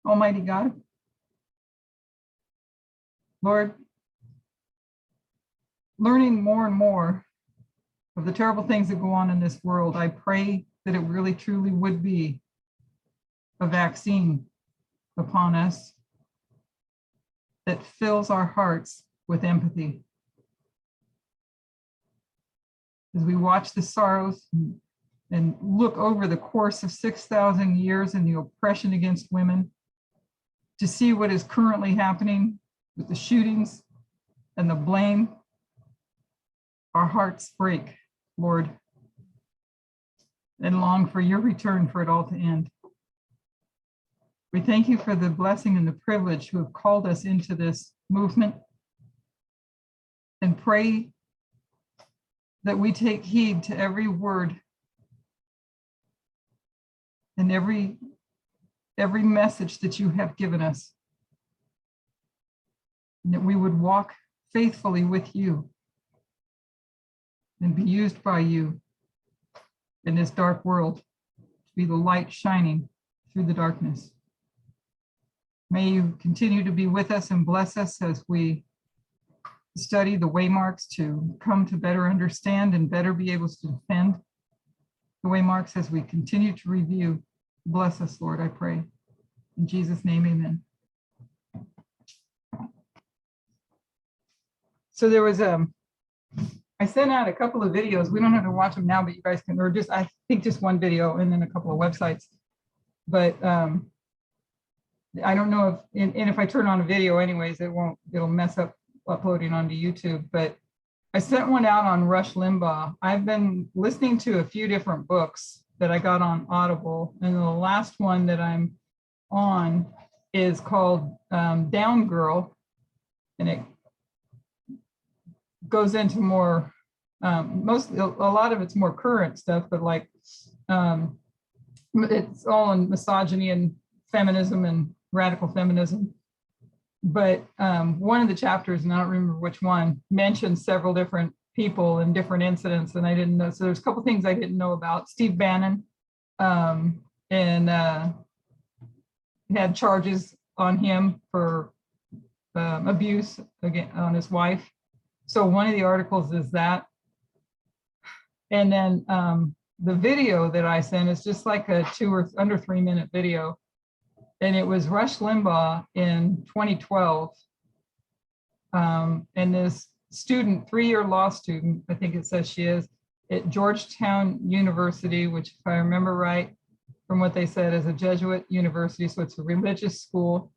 Almighty God, Lord, learning more and more of the terrible things that go on in this world, I pray that it really truly would be a vaccine upon us that fills our hearts with empathy. As we watch the sorrows and look over the course of 6,000 years and the oppression against women, to see what is currently happening with the shootings and the blame, our hearts break, Lord, and long for your return for it all to end. We thank you for the blessing and the privilege who have called us into this movement, and pray that we take heed to every word and every message that you have given us, and that we would walk faithfully with you and be used by you in this dark world to be the light shining through the darkness. May you continue to be with us and bless us as we study the waymarks to come to better understand and better be able to defend the waymarks as we continue to review. Bless us, Lord, I pray. In Jesus' name, amen. So there was I sent out a couple of videos. We don't have to watch them now, but you guys can, or just, I think just one video and then a couple of websites. But I don't know if, and if I turn on a video anyways, it'll mess up uploading onto YouTube. But I sent one out on Rush Limbaugh. I've been listening to a few different books that I got on Audible, and the last one that I'm on is called Down Girl, and it goes into more, a lot of it's more current stuff, but like it's all in misogyny and feminism and radical feminism. But one of the chapters, and I don't remember which one, mentions several different people and different incidents, and I didn't know. So there's a couple things I didn't know about. Steve Bannon and had charges on him for abuse again on his wife. So one of the articles is that. And then the video that I sent is just like a 2 or under 3 minute video. And it was Rush Limbaugh in 2012. And this student, 3-year law student, I think it says she is, at Georgetown University, which if I remember right, from what they said, is a Jesuit university. So it's a religious school.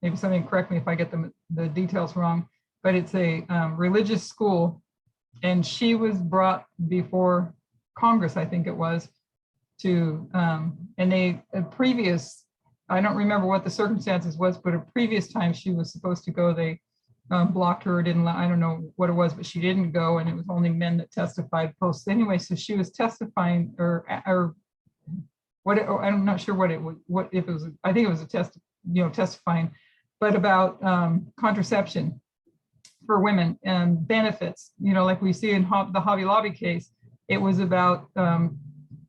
Maybe somebody correct me if I get the details wrong, but it's a religious school. And she was brought before Congress, I think it was, to, and they, a previous, I don't remember what the circumstances was, but a previous time she was supposed to go, they blocked her or didn't, I don't know what it was, but she didn't go, and it was only men that testified posts anyway. So she was testifying, or what, I'm not sure what it was, what if it was, I think it was a testifying, but about contraception for women and benefits, like we see in the Hobby Lobby case. It was about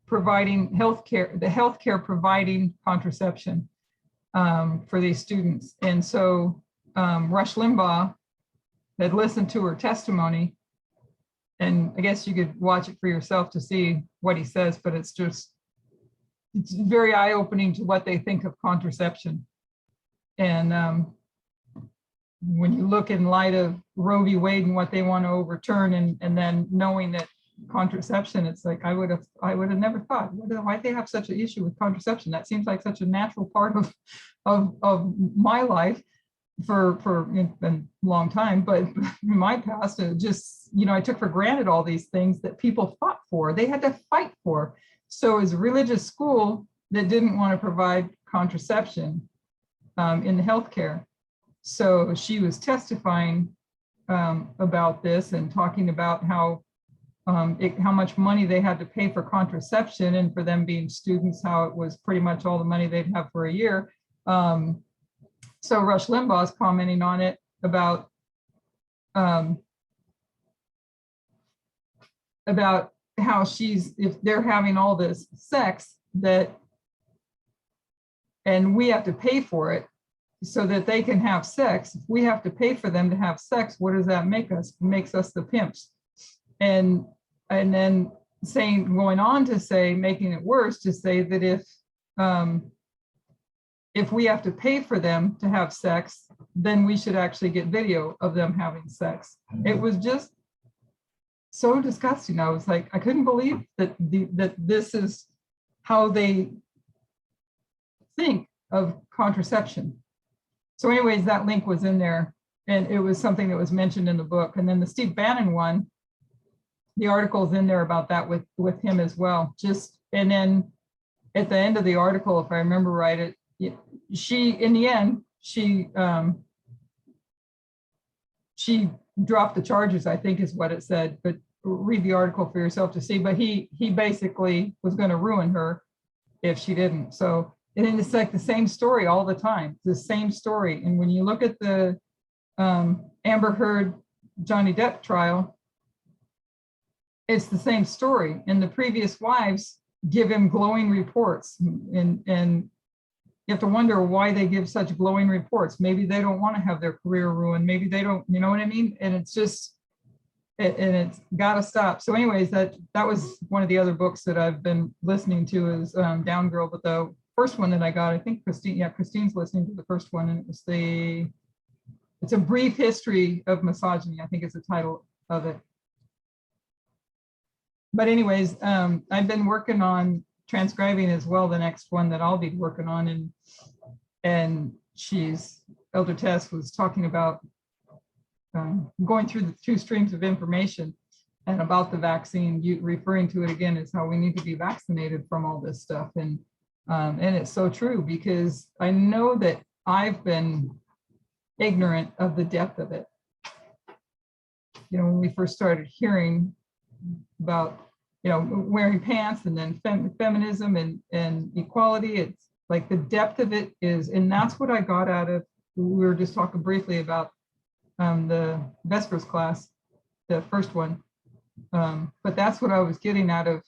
providing healthcare, the healthcare providing contraception for these students. And so Rush Limbaugh had listened to her testimony, and I guess you could watch it for yourself to see what he says, but it's very eye-opening to what they think of contraception. And when you look in light of Roe v. Wade and what they want to overturn, and then knowing that contraception, it's like I would have never thought, why'd they have such an issue with contraception? That seems like such a natural part of my life for a long time, but in my past, it just, I took for granted all these things that people fought for, they had to fight for. So as a religious school that didn't want to provide contraception in the healthcare. So she was testifying about this and talking about how much money they had to pay for contraception, and for them being students, how it was pretty much all the money they'd have for a year. So Rush Limbaugh is commenting on it about how if they're having all this sex, that and we have to pay for it so that they can have sex. If we have to pay for them to have sex, what does that make us? It makes us the pimps. And then going on to say, making it worse, to say that if we have to pay for them to have sex, then we should actually get video of them having sex. It was just so disgusting. I was like, I couldn't believe that this is how they think of contraception. So anyways, that link was in there, and it was something that was mentioned in the book. And then the Steve Bannon one, the article's in there about that with him as well. And then at the end of the article, if I remember right, in the end, she dropped the charges, I think is what it said, but read the article for yourself to see. But he basically was going to ruin her if she didn't. So, and then it's like the same story all the time, the same story. And when you look at the Amber Heard Johnny Depp trial, it's the same story. And the previous wives give him glowing reports, and you have to wonder why they give such glowing reports. Maybe they don't want to have their career ruined. Maybe they don't, you know what I mean? And it's just, and it's got to stop. So anyways, that was one of the other books that I've been listening to is Down Girl. But the first one that I got, I think Christine's listening to the first one, and it was it's a brief history of misogyny, I think is the title of it. But anyways, I've been working on transcribing as well, the next one that I'll be working on, and Elder Tess was talking about going through the two streams of information and about the vaccine, referring to it again as how we need to be vaccinated from all this stuff. And it's so true, because I know that I've been ignorant of the depth of it. You know, when we first started hearing about, wearing pants, and then feminism and equality, it's like the depth of it is, and that's what I got out of, we were just talking briefly about the Vespers class, the first one. But that's what I was getting out of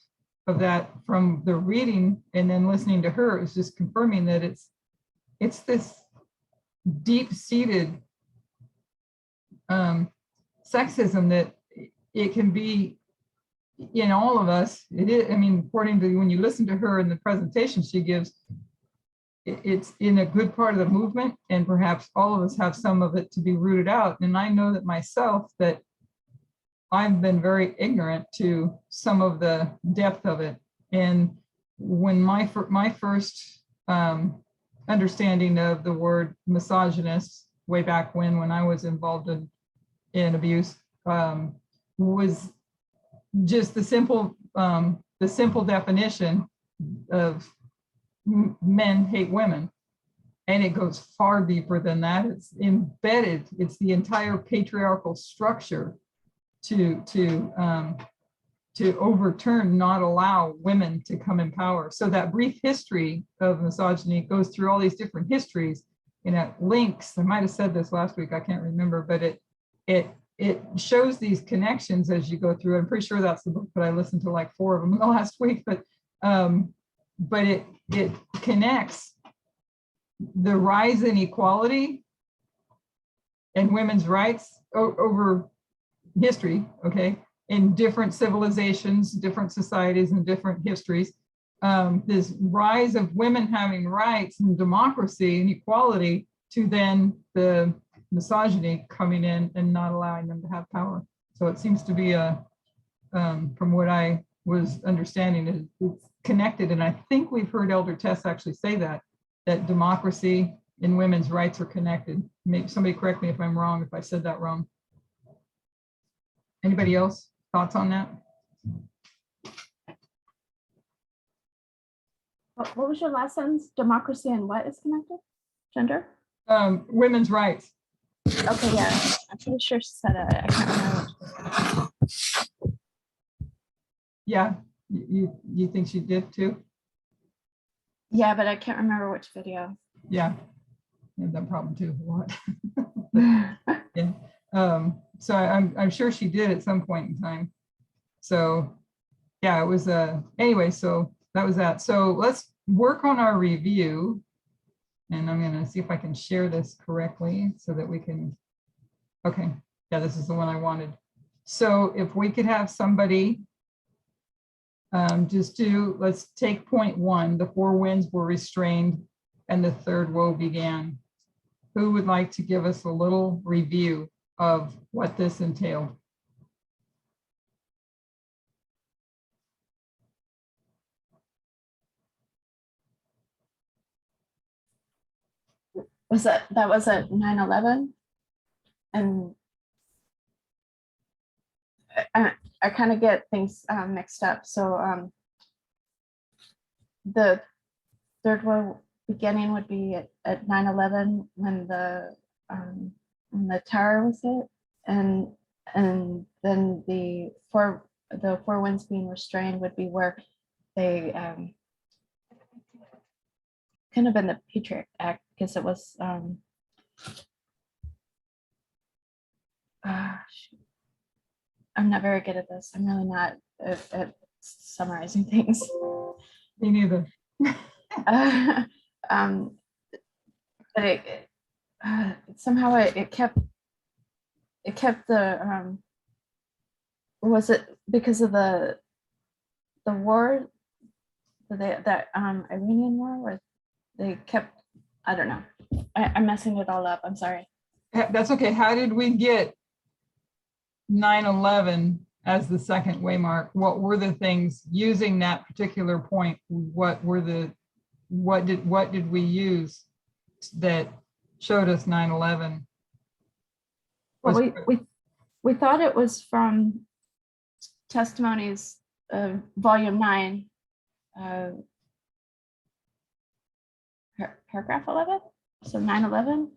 that from the reading, and then listening to her, is just confirming that it's this deep-seated sexism that it can be in all of us. It is, I mean, according to when you listen to her in the presentation she gives, it's in a good part of the movement, and perhaps all of us have some of it to be rooted out. And I know that myself, that I've been very ignorant to some of the depth of it. And when my first understanding of the word misogynist way back when I was involved in abuse was just the simple definition of men hate women. And it goes far deeper than that. It's embedded. It's the entire patriarchal structure to overturn, not allow women to come in power. So that brief history of misogyny goes through all these different histories, and it links. I might have said this last week, I can't remember, but it shows these connections as you go through. I'm pretty sure that's the book, but I listened to like 4 of them in the last week. But it connects the rise in equality and women's rights over history, okay, in different civilizations, different societies, and different histories. This rise of women having rights and democracy and equality, to then the misogyny coming in and not allowing them to have power. So it seems to be from what I was understanding, it's connected. And I think we've heard Elder Tess actually say that democracy and women's rights are connected. Maybe somebody correct me if I'm wrong, if I said that wrong. Anybody else? Thoughts on that? What was your last sentence? Democracy and what is connected? Gender? Women's rights. Okay, yeah. I'm pretty sure she said it. I can't remember. Yeah, you think she did too? Yeah, but I can't remember which video. Yeah, I have that problem too a lot. Yeah. So I'm sure she did at some point in time. So yeah, it was anyway, so that was that. So let's work on our review. And I'm going to see if I can share this correctly so that we can, okay, yeah, this is the one I wanted. So if we could have somebody just do, let's take point 1, the 4 winds were restrained and the 3rd woe began. Who would like to give us a little review of what this entailed? That was at 9/11? And I kind of get things mixed up. So the 3rd one beginning would be at 9/11 when the tower was hit, and then the four winds being restrained would be where they kind of in the Patriot Act, because it was I'm not very good at this. I'm really not at summarizing things. Me neither. But somehow it kept the was it because of the war, that Iranian war, where they kept, I don't know, I'm messing it all up, I'm sorry. That's okay. How did we get 9/11 as the second waymark? What were the things using that particular point? What did we use that showed us 9/11? Well, we thought it was from Testimonies, volume 9, paragraph 11, so 9/11,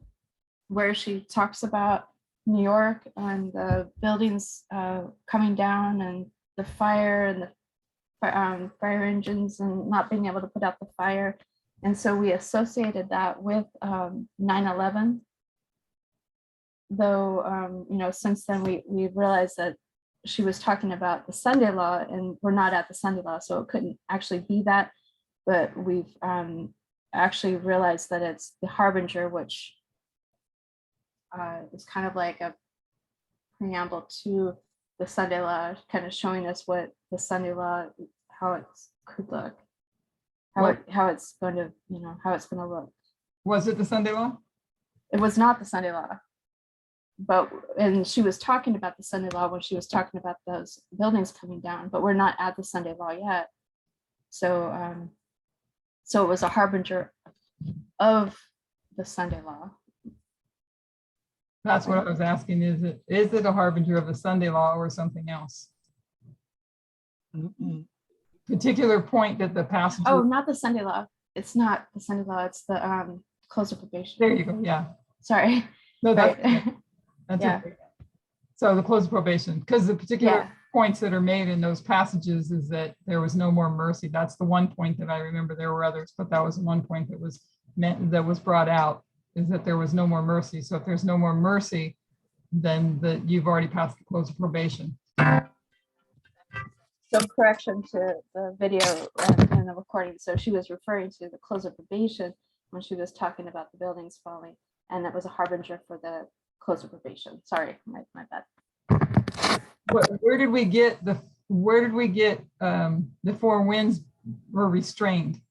where she talks about New York and the buildings coming down and the fire and the fire engines and not being able to put out the fire. And so we associated that with 9/11. Though, since then we realized that she was talking about the Sunday law, and we're not at the Sunday law, so it couldn't actually be that. But we've actually realized that it's the harbinger, which is kind of like a preamble to the Sunday law, kind of showing us what the Sunday law, how it could look, how it's going to look. Was it the Sunday law? It was not the Sunday law. And she was talking about the Sunday law when she was talking about those buildings coming down, but we're not at the Sunday law yet. So it was a harbinger of the Sunday law. That's what I was asking. Is it a harbinger of the Sunday law or something else? Particular point that the passenger. Oh, not the Sunday law. It's not the Sunday law. It's the close of probation. There you go. Yeah. Sorry. No, that's right. That's yeah. okay. So the close of probation, because the particular points that are made in those passages is that there was no more mercy. That's the one point that I remember. There were others, but that was the one point that was brought out, is that there was no more mercy. So if there's no more mercy, then you've already passed the close of probation. So correction to the video and the recording. So she was referring to the close of probation when she was talking about the buildings falling, and that was a harbinger for the close of probation. Sorry, my bad. Where did we get the 4 winds were restrained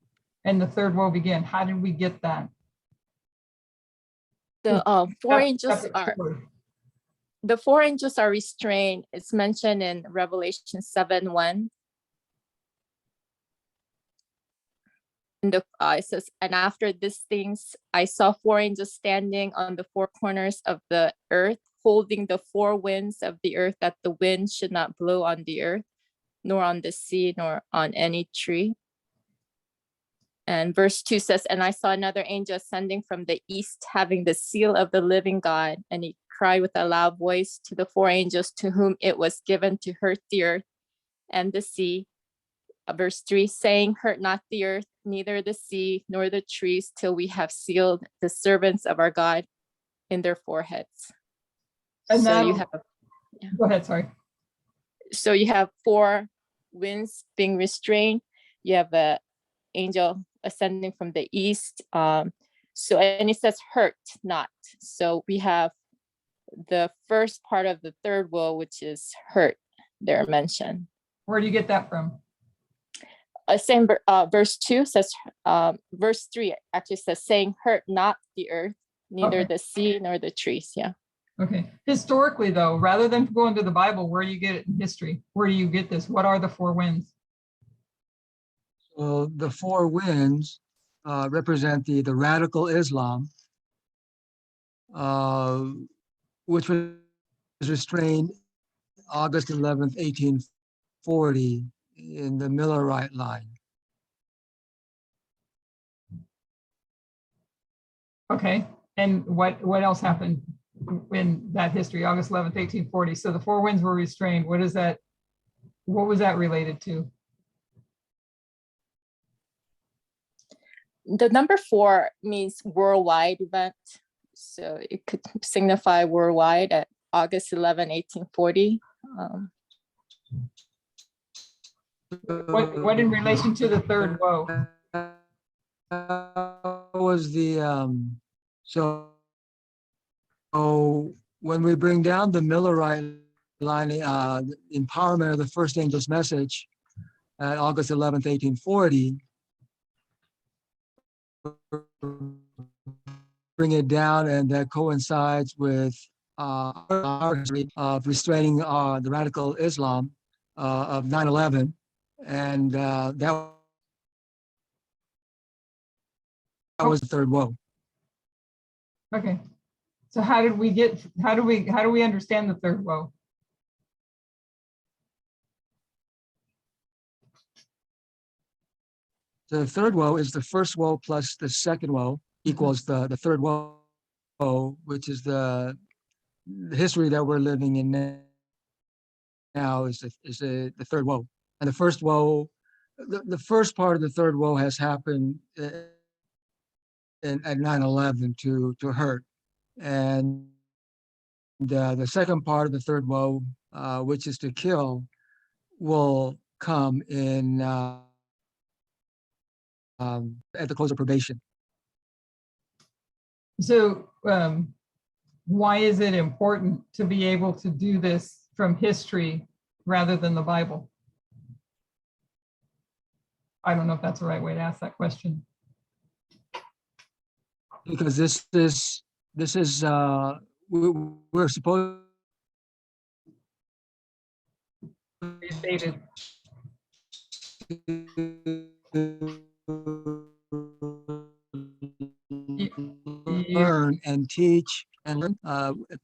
and the 3rd woe began? How did we get that? The 4 angels are restrained. It's mentioned in Revelation 7:1. And it says, and after these things, I saw 4 angels standing on the 4 corners of the earth, holding the 4 winds of the earth, that the wind should not blow on the earth, nor on the sea, nor on any tree. And verse 2 says, and I saw another angel ascending from the east, having the seal of the living God. And he cried with a loud voice to the 4 angels to whom it was given to hurt the earth and the sea. Verse 3, saying, hurt not the earth, neither the sea, nor the trees, till we have sealed the servants of our God in their foreheads. And so now, you have, go ahead, sorry. So you have 4 winds being restrained. You have an angel ascending from the east. So, and it says hurt not. So we have the first part of the third woe, which is hurt, they're mentioned. Where do you get that from? Same verse 2 says, verse 3 actually says, saying, hurt not the earth, neither Okay. the sea nor the trees. Yeah. Okay. Historically, though, rather than going to the Bible, where do you get it in history? Where do you get this? What are the four winds? So the four winds represent the radical Islam, which was restrained August 11th, 1840 in the Millerite line. Okay. And what else happened in that history, August 11th, 1840? So the four winds were restrained. What is that? What was that related to? The number 4 means worldwide event. So it could signify worldwide at August 11, 1840. What in relation to the third woe? Was the so when we bring down the Millerite line, the empowerment of the first angel's message at August 11th, 1840, bring it down, and that coincides with our history of restraining the radical Islam of 9/11, and that was the third woe. Okay. So how do we understand the third woe? The third woe is the first woe plus the second woe equals the third woe, which is the history that we're living in now is the third woe. And the first woe, the first part of the third woe has happened at 9/11 to hurt. And the second part of the third woe, which is to kill, will come in at the close of probation. So why is it important to be able to do this from history rather than the Bible? I don't know if that's the right way to ask that question. Because this is we're supposed Stated. learn and teach and learn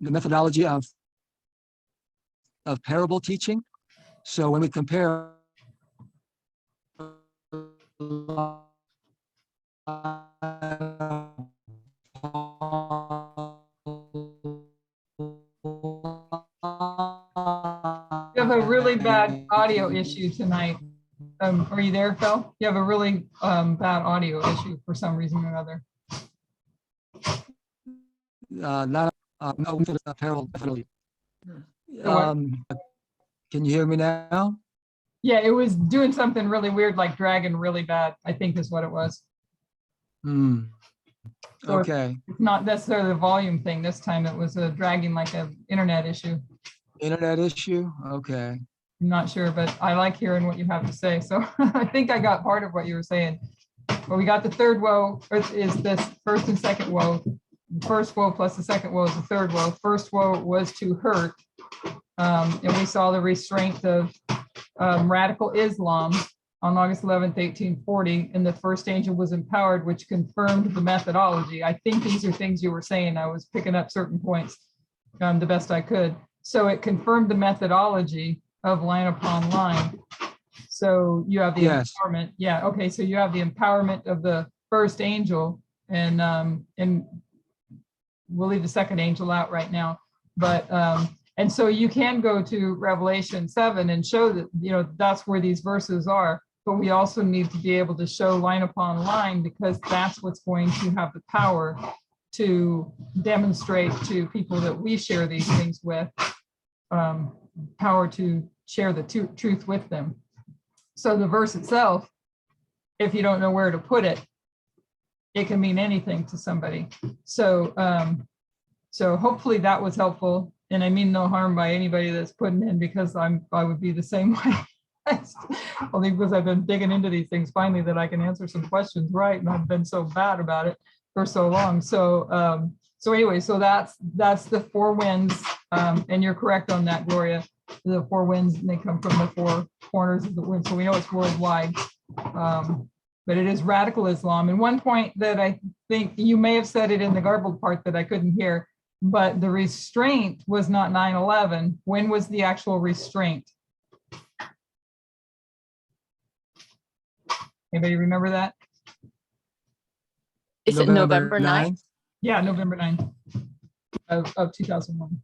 the methodology of parable teaching. So when we compare You have a really bad audio issue tonight. Are you there, Phil? You have a really bad audio issue for some reason or another. not parable definitely. Can you hear me now? Yeah, it was doing something really weird, like dragging really bad, I think is what it was. So Okay. it's not necessarily the volume thing this time. It was dragging like an internet issue. Internet issue? Okay. I'm not sure, but I like hearing what you have to say. So I think I got part of what you were saying. Well, we got the third woe, is this first and second woe. The first woe plus the second woe is the third woe. First woe was to hurt. And we saw the restraint of radical Islam on August 11th, 1840, and the first angel was empowered, which confirmed the methodology. I think these are things you were saying. I was picking up certain points the best I could. So it confirmed the methodology of line upon line. So you have the empowerment. Yeah. Okay. So you have the empowerment of the first angel, and we'll leave the second angel out right now. But and so you can go to Revelation 7 and show that, you know, that's where these verses are. But we also need to be able to show line upon line, because that's what's going to have the power to demonstrate to people that we share these things with, power to share the truth with them. So the verse itself, if you don't know where to put it, it can mean anything to somebody. So, so hopefully that was helpful. And I mean no harm by anybody that's putting in, because I would be the same way. Only because I've been digging into these things finally that I can answer some questions right, and I've been so bad about it for so long. So so anyway, so that's the four winds, and you're correct on that, Gloria. The four winds, and they come from the four corners of the wind, so we know it's worldwide. But it is radical Islam. And one point that I think you may have said it in the garbled part that I couldn't hear, but the restraint was not 9/11. When was the actual restraint? Anybody remember that? Is it November 9th? Yeah, November 9th of 2001.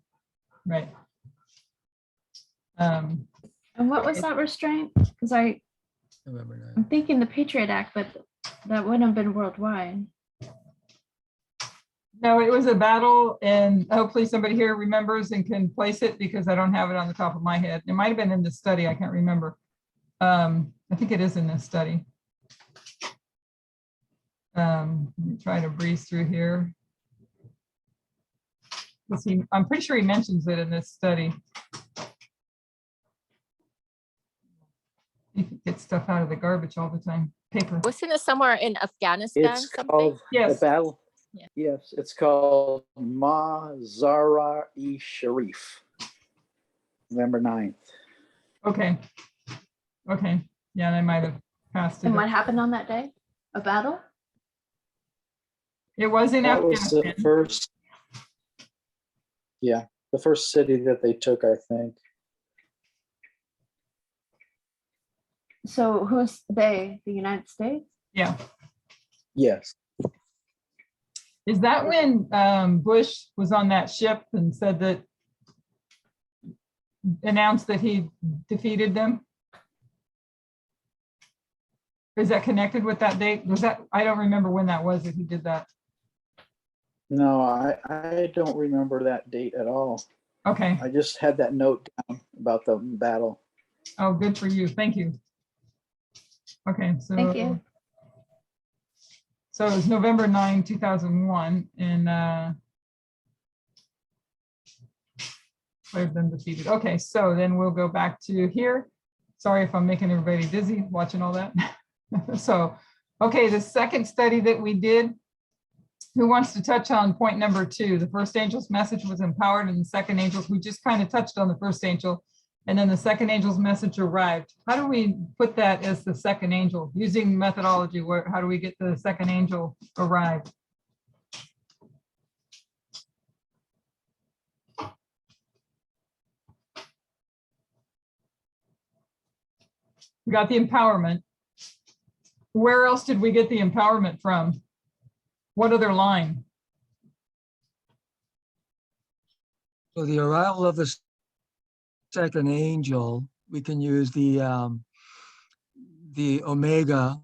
Right. And what was that restraint? Because November 9th. I'm thinking the Patriot Act, but that wouldn't have been worldwide. No, it was a battle, and hopefully somebody here remembers and can place it, because I don't have it on the top of my head. It might have been in the study. I can't remember. I think it is in this study. Let me try to breeze through here. I'm pretty sure he mentions it in this study. You can get stuff out of the garbage all the time. Paper. Wasn't it somewhere in Afghanistan? It's Something? called Yes. the battle. Yeah. Yes, it's called Mazar-e-Sharif, November 9th. Okay. Okay. Yeah, and I might have passed it. And what happened on that day? A battle? It was in That was Afghanistan. the first, yeah, the first city that they took, I think. So who's they? The United States? Yeah. Yes. Is that when Bush was on that ship and said that, announced that he defeated them? Is that connected with that date? Was that, I don't remember when that was that he did that. No, I don't remember that date at all. Okay. I just had that note down about the battle. Oh, good for you. Thank you. Okay, so. Thank you. So it was November 9, 2001, and I've been defeated. Okay, so then we'll go back to here. Sorry if I'm making everybody dizzy watching all that. So, okay, the second study that we did, who wants to touch on point number 2? The first angel's message was empowered, and the second angel's, we just kind of touched on the first angel, and then the second angel's message arrived. How do we put that as the second angel? Using methodology, how do we get the second angel arrived? We got the empowerment. Where else did we get the empowerment from? What other line? So the arrival of the second angel, we can use the Omega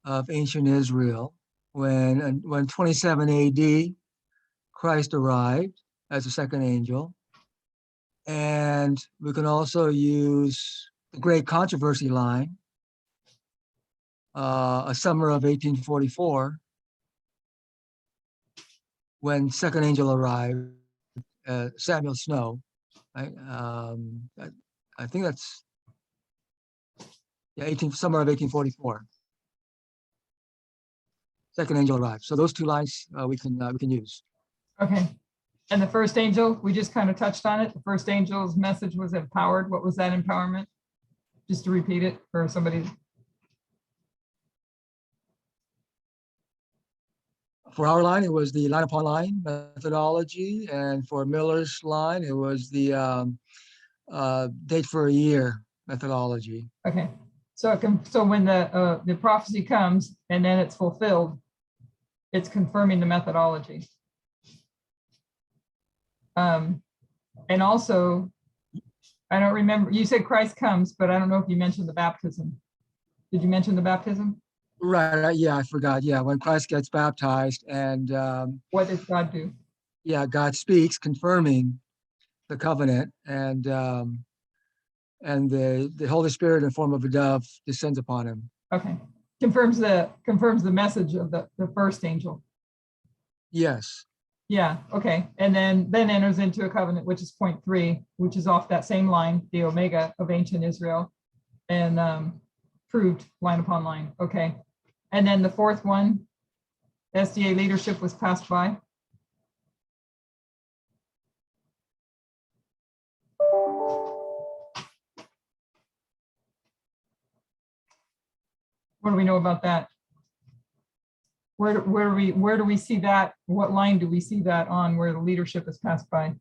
of ancient Israel. When 27 AD, Christ arrived as a second angel. And we can also use the Great Controversy line, a summer of 1844, when second angel arrived, Samuel Snow. Right? I think that's, yeah, summer of 1844. Second angel arrived. So those two lines we can use. Okay. And the first angel, we just kind of touched on it. The first angel's message was empowered. What was that empowerment? Just to repeat it for somebody. For our line, it was the line upon line methodology, and for Miller's line, it was the date for a year methodology. Okay. So it can, so when the prophecy comes and then it's fulfilled, it's confirming the methodology. And also, I don't remember, you said Christ comes, but I don't know if you mentioned the baptism. Did you mention the baptism? Right. Yeah, I forgot. Yeah, when Christ gets baptized, and What does God do? yeah, God speaks, confirming the covenant, and the Holy Spirit in form of a dove descends upon him. Okay. confirms the message of the first angel. Yes. Yeah, okay. And then enters into a covenant, which is point 3, which is off that same line, the Omega of ancient Israel, and proved line upon line. Okay. And then the fourth one, SDA leadership was passed by. What do we know about that? Where do we see that? What line do we see that on where the leadership is passed by?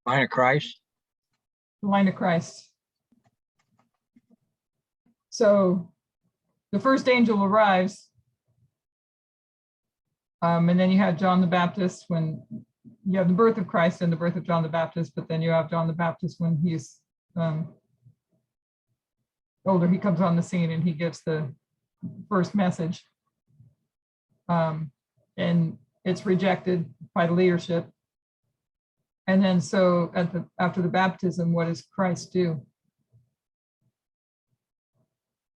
Line of Christ. The line of Christ. So the first angel arrives, and then you have John the Baptist when you have the birth of Christ and the birth of John the Baptist, but then you have John the Baptist when he's older. He comes on the scene and he gives the first message, and it's rejected by the leadership. And then so after the baptism, what does Christ do?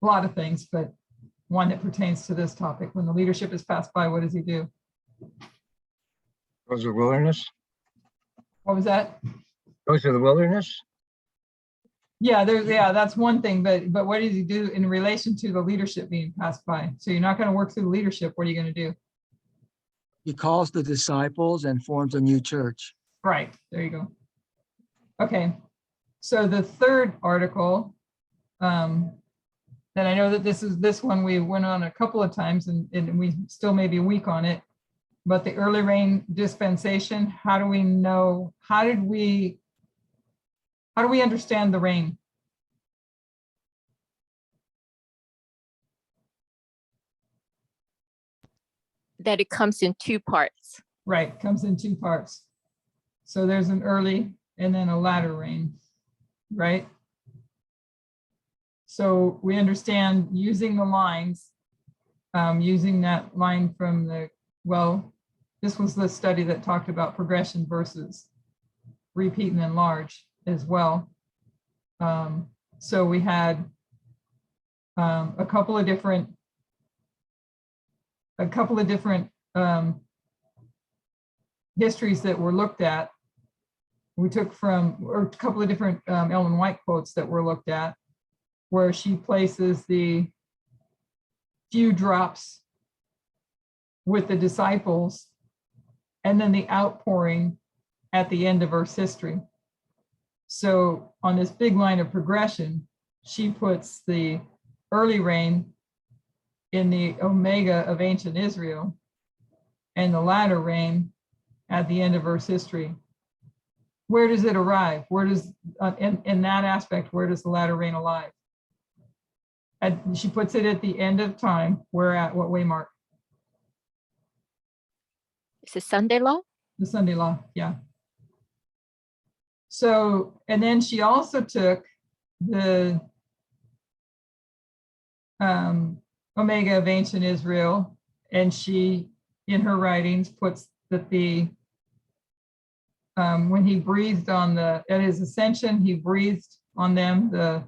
A lot of things, but one that pertains to this topic. When the leadership is passed by, what does he do? Goes to the wilderness. What was that? Goes to the wilderness. Yeah, that's one thing, but what does he do in relation to the leadership being passed by? So you're not going to work through the leadership. What are you going to do? He calls the disciples and forms a new church. Right, there you go. Okay, so the third article, and I know that this one we went on a couple of times and we still may be weak on it, but the early rain dispensation, how do we know, how do we understand the rain? That it comes in 2 parts. Right, comes in 2 parts. So there's an early and then a latter rain, right? So we understand using the lines, using that line from this was the study that talked about progression versus repeat and enlarge as well. So we had a couple of different histories that were looked at. We took or a couple of different Ellen White quotes that were looked at, where she places the few drops with the disciples and then the outpouring at the end of Earth's history. So on this big line of progression, she puts the early rain in the Omega of ancient Israel and the latter rain at the end of Earth's history. Where does it arrive? Where does, in that aspect, where does the latter rain arrive? She puts it at the end of time. Where at what waymark? It's a Sunday law. The Sunday law, yeah. So, and then she also took the Omega of ancient Israel, and she, in her writings, puts that when he breathed at his ascension, he breathed on them the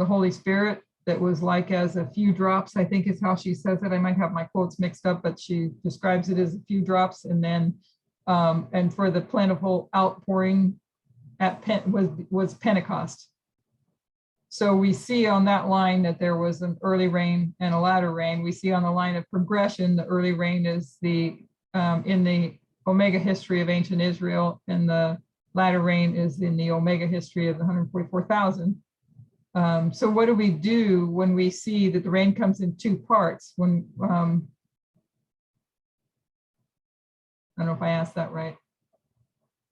Holy Spirit that was like as a few drops, I think is how she says it. I might have my quotes mixed up, but she describes it as a few drops. And then, and for the plentiful outpouring was Pentecost. So we see on that line that there was an early rain and a latter rain. We see on the line of progression, the early rain is in the Omega history of ancient Israel, and the latter rain is in the Omega history of the 144,000. So what do we do when we see that the rain comes in 2 parts? When I don't know if I asked that right.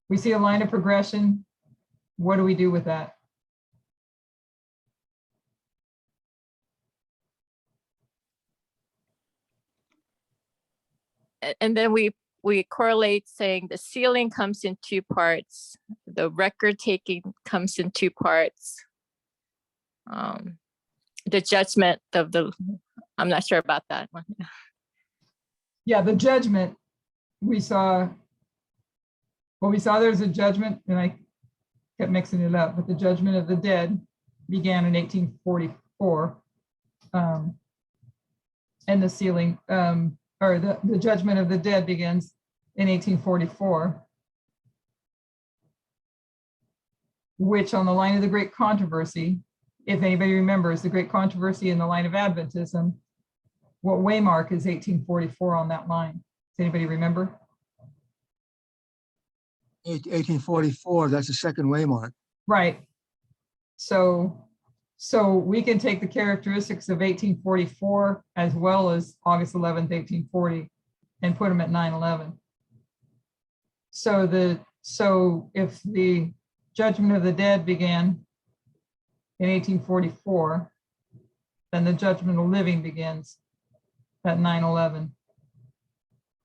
We see a line of progression. What do we do with that? And then we correlate saying the sealing comes in 2 parts, the record taking comes in 2 parts, the judgment of I'm not sure about that one. Yeah, the judgment we saw, Well, we saw there's a judgment, and I kept mixing it up, but the judgment of the dead began in 1844. And the sealing, or the judgment of the dead begins in 1844, which on the line of the Great Controversy, if anybody remembers the Great Controversy in the line of Adventism, what waymark is 1844 on that line? Does anybody remember? 1844, that's the second waymark. Right. So we can take the characteristics of 1844 as well as August 11th, 1840, and put them at 9/11. So if the judgment of the dead began in 1844, then the judgment of living begins at 9/11.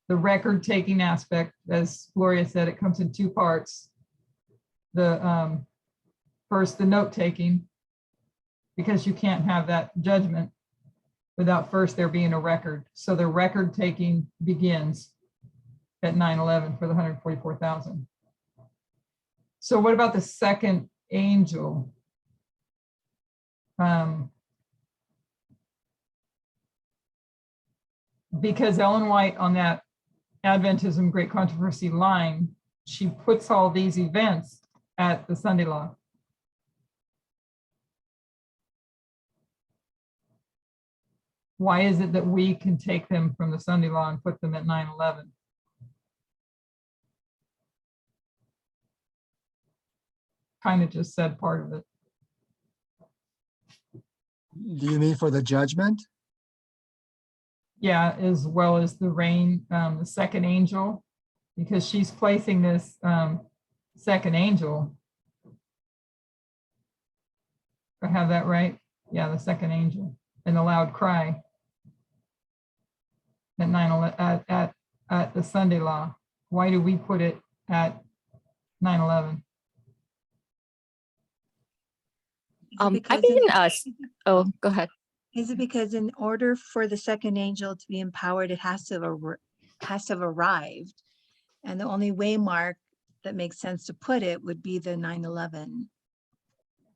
The record-taking aspect, as Gloria said, it comes in two parts. The first, the note-taking, because you can't have that judgment without first there being a record. So the record-taking begins at 9/11 for the 144,000. So what about the second angel? Because Ellen White on that Adventism Great Controversy line, she puts all these events at the Sunday Law. Why is it that we can take them from the Sunday Law and put them at 9/11? Kind of just said part of it. Do you mean for the judgment? Yeah, as well as the rain, the second angel, because she's placing this second angel. Do I have that right? Yeah, the second angel and the loud cry at 9/11 at the Sunday Law. Why do we put it at 9/11? I mean, oh, go ahead. Is it because in order for the second angel to be empowered, it has to have arrived? And the only waymark that makes sense to put it would be the 9/11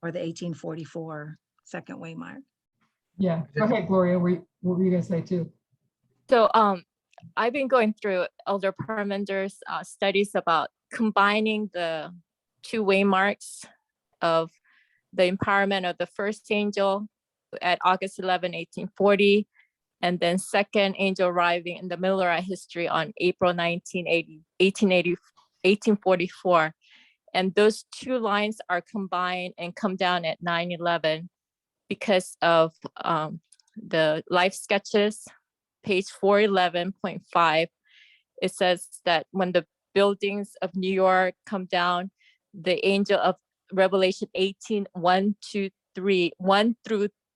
or the 1844 second waymark. Yeah, go ahead, Gloria. What were you gonna say too? So I've been going through Elder Parmender's studies about combining the two waymarks of the empowerment of the first angel at August 11, 1840, and then second angel arriving in the Millerite history on April 1844. And those two lines are combined and come down at 9/11 because of the life sketches, page 411.5. It says that when the buildings of New York come down, the angel of Revelation 18, 1 through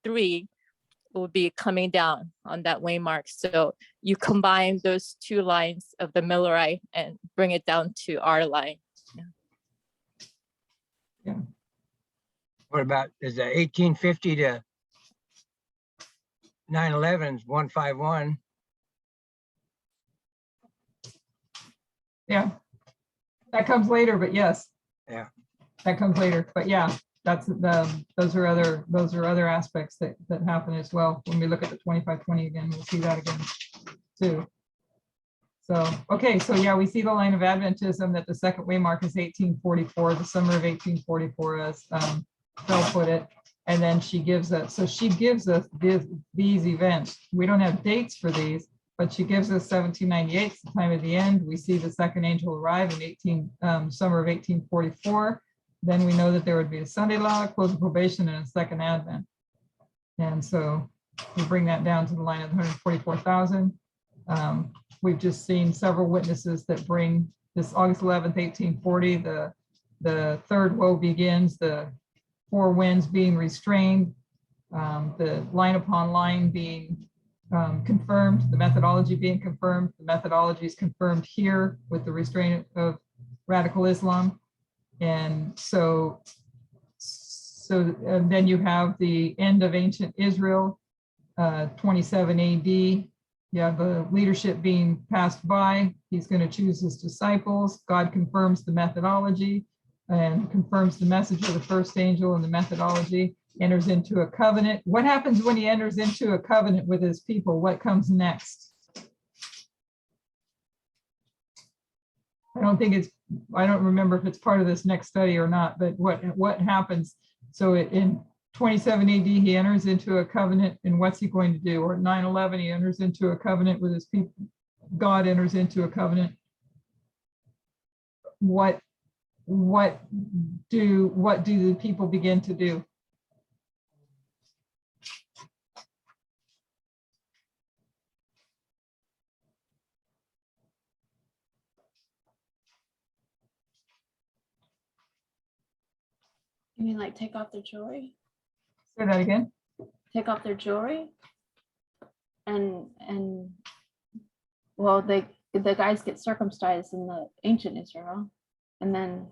3 will be coming down on that waymark. So you combine those two lines of the Millerite and bring it down to our line. What about, is the 1850 to 9/11 151? Yeah, that comes later, but yes. Yeah. That comes later, but yeah, that's those are other aspects that happen as well. When we look at the 2520 again, we'll see that again too. So, okay, so yeah, we see the line of Adventism that the second waymark is 1844, the summer of 1844, as Phil put it. And then she gives us, these events. We don't have dates for these, but she gives us 1798, the time of the end. We see the second angel arrive in summer of 1844. Then we know that there would be a Sunday Law, close of probation, and a second advent. And so we bring that down to the line of 144,000. We've just seen several witnesses that bring this August 11th, 1840, the third woe begins, the four winds being restrained, the line upon line being confirmed, the methodology being confirmed. The methodology is confirmed here with the restraint of radical Islam. And so and then you have the end of ancient Israel, 27 AD, Yeah, the leadership being passed by. He's going to choose his disciples. God confirms the methodology and confirms the message of the first angel and the methodology, enters into a covenant. What happens when he enters into a covenant with his people? What comes next? I don't remember if it's part of this next study or not, but what happens? So in 27 AD, he enters into a covenant, and what's he going to do? Or at 9/11, he enters into a covenant with his people. God enters into a covenant. What do the people begin to do? You mean like take off their jewelry? Say that again. Take off their jewelry? And well, the guys get circumcised in the ancient Israel, and then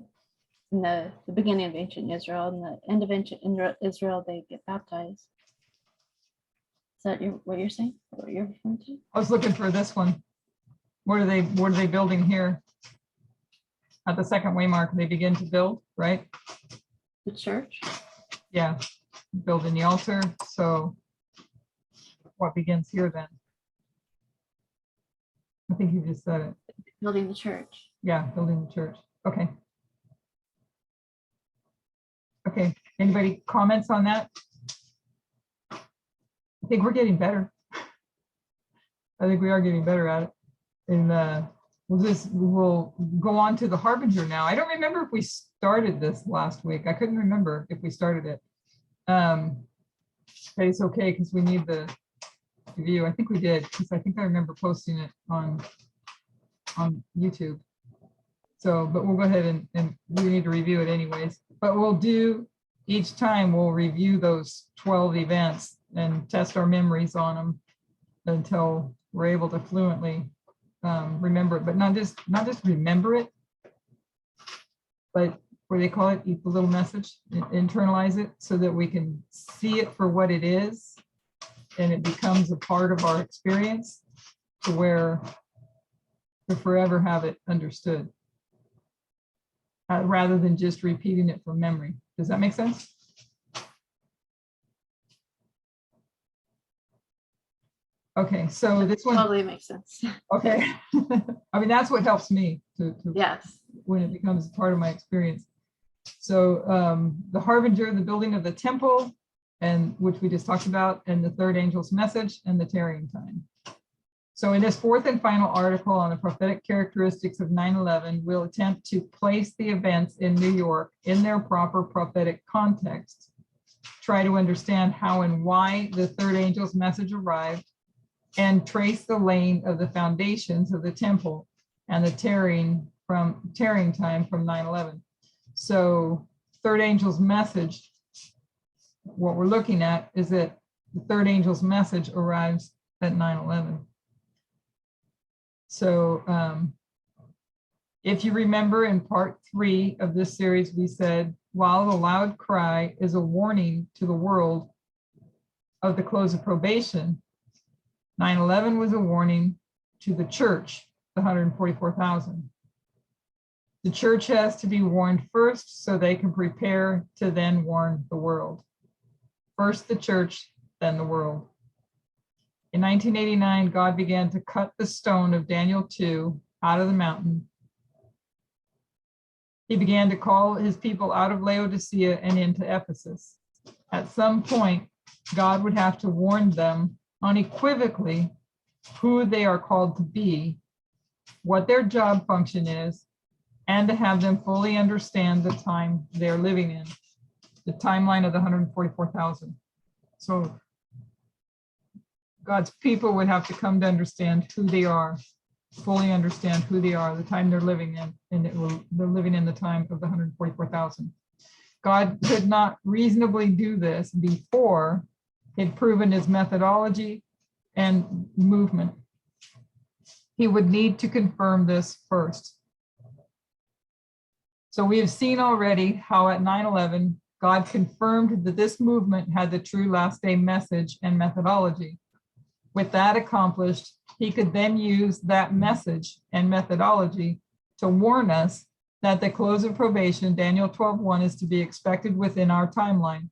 in the beginning of ancient Israel and the end of ancient Israel, they get baptized. Is that what you're saying? What you're referring to? I was looking for this one. What are they building here? At the second waymark, they begin to build, right? The church? Yeah, building the altar. So what begins here then? I think you just said it. Building the church. Yeah, building the church. Okay. Okay, anybody comments on that? I think we're getting better. I think we are getting better at it. And we'll go on to the Harbinger now. I don't remember if we started this last week. I couldn't remember if we started it. But it's okay because we need the review. I think we did, because I think I remember posting it on YouTube. So, but we'll go ahead and we need to review it anyways. But we'll do, each time we'll review those 12 events and test our memories on them until we're able to fluently remember it, but not just remember it, but what do they call it? Eat the little message, internalize it so that we can see it for what it is, and it becomes a part of our experience to where we forever have it understood, rather than just repeating it from memory. Does that make sense? Okay, so this one Totally makes sense. Okay. I mean, that's what helps me to Yes. when it becomes part of my experience. So the Harbinger, the building of the temple, and which we just talked about, and the third angel's message, and the tarrying time. So in this fourth and final article on the prophetic characteristics of 9/11, we'll attempt to place the events in New York in their proper prophetic context, try to understand how and why the third angel's message arrived, and trace the laying of the foundations of the temple and the tarrying time from 9/11. So third angel's message, what we're looking at is that the third angel's message arrives at 9/11. So if you remember in part 3 of this series, we said, while the loud cry is a warning to the world of the close of probation, 9/11 was a warning to the church, the 144,000. The church has to be warned first so they can prepare to then warn the world. First the church, then the world. In 1989, God began to cut the stone of Daniel 2 out of the mountain. He began to call his people out of Laodicea and into Ephesus. At some point, God would have to warn them unequivocally who they are called to be, what their job function is, and to have them fully understand the time they're living in, the timeline of the 144,000. So God's people would have to come to understand who they are, fully understand who they are, the time they're living in, and they're living in the time of the 144,000. God could not reasonably do this before he'd proven his methodology and movement. He would need to confirm this first. So we have seen already how at 9/11, God confirmed that this movement had the true last day message and methodology. With that accomplished, he could then use that message and methodology to warn us that the close of probation, Daniel 12:1, is to be expected within our timeline.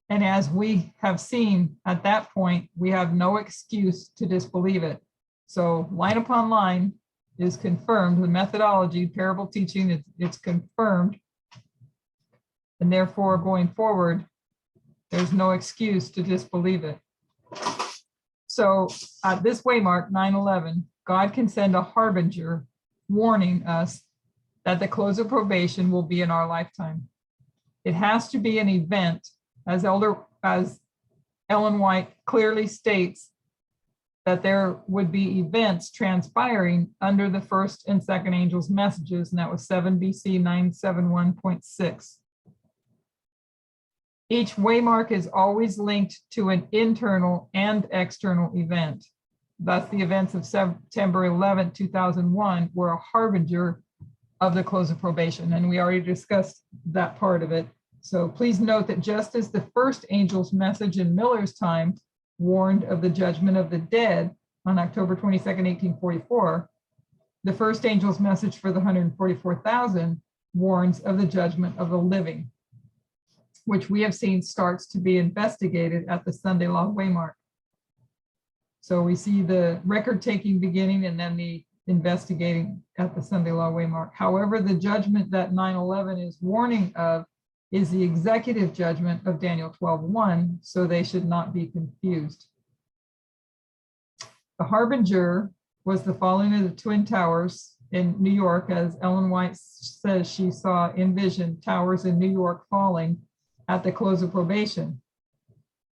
And as we have seen at that point, we have no excuse to disbelieve it. So line upon line is confirmed, the methodology, parable teaching, it's confirmed. And therefore, going forward, there's no excuse to disbelieve it. So at this waymark, 9/11, God can send a harbinger warning us that the close of probation will be in our lifetime. It has to be an event, as Ellen White clearly states, that there would be events transpiring under the first and second angel's messages, and that was 7 BC 971.6. Each waymark is always linked to an internal and external event. Thus, the events of September 11, 2001 were a harbinger of the close of probation, and we already discussed that part of it. So please note that just as the first angel's message in Miller's time warned of the judgment of the dead on October 22nd, 1844, the first angel's message for the 144,000 warns of the judgment of the living, which we have seen starts to be investigated at the Sunday Law Waymark. So we see the record taking beginning and then the investigating at the Sunday Law Waymark. However, the judgment that 9/11 is warning of is the executive judgment of Daniel 12:1, so they should not be confused. The harbinger was the falling of the Twin Towers in New York, as Ellen White says she saw in vision towers in New York falling at the close of probation.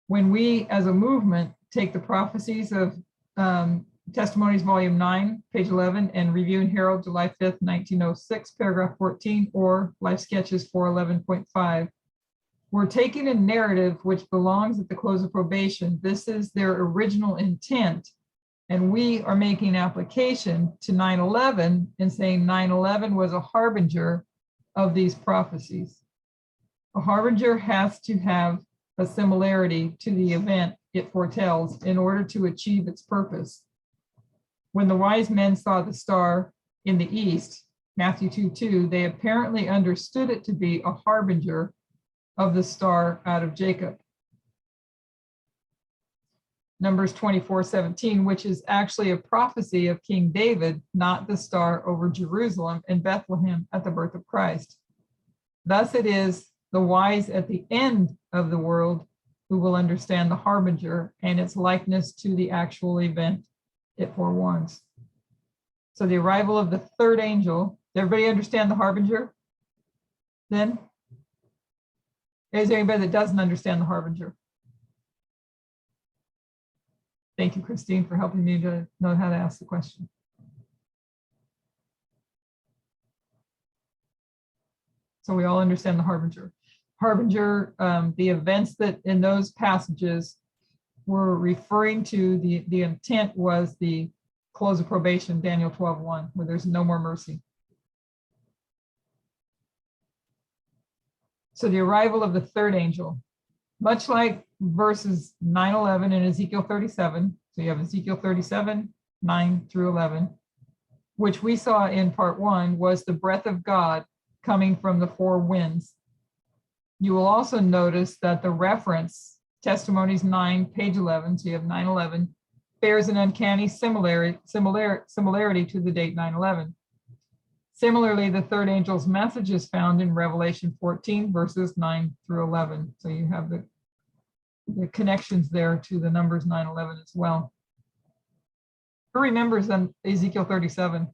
When we, as a movement, take the prophecies of Testimonies, Volume 9, page 11, and Review and Herald, July 5th, 1906, paragraph 14, or Life Sketches 411.5, we're taking a narrative which belongs at the close of probation. This is their original intent, and we are making application to 9/11 and saying 9/11 was a harbinger of these prophecies. A harbinger has to have a similarity to the event it foretells in order to achieve its purpose. When the wise men saw the star in the east, Matthew 2:2, they apparently understood it to be a harbinger of the star out of Jacob. Numbers 24:17, which is actually a prophecy of King David, not the star over Jerusalem and Bethlehem at the birth of Christ. Thus it is the wise at the end of the world who will understand the harbinger and its likeness to the actual event it forewarns. So the arrival of the third angel, does everybody understand the harbinger? Then? Is there anybody that doesn't understand the harbinger? Thank you, Christine, for helping me to know how to ask the question. So we all understand the harbinger. Harbinger, the events that in those passages were referring to, the intent was the close of probation, Daniel 12:1, where there's no more mercy. So the arrival of the third angel, much like verses 9/11 and Ezekiel 37, so you have Ezekiel 37, 9 through 11, which we saw in part 1 was the breath of God coming from the four winds. You will also notice that the reference, Testimonies 9, page 11, so you have 9/11, bears an uncanny similarity to the date 9/11. Similarly, the third angel's message is found in Revelation 14, verses 9 through 11. So you have the connections there to the numbers 9/11 as well. Who remembers Ezekiel 37?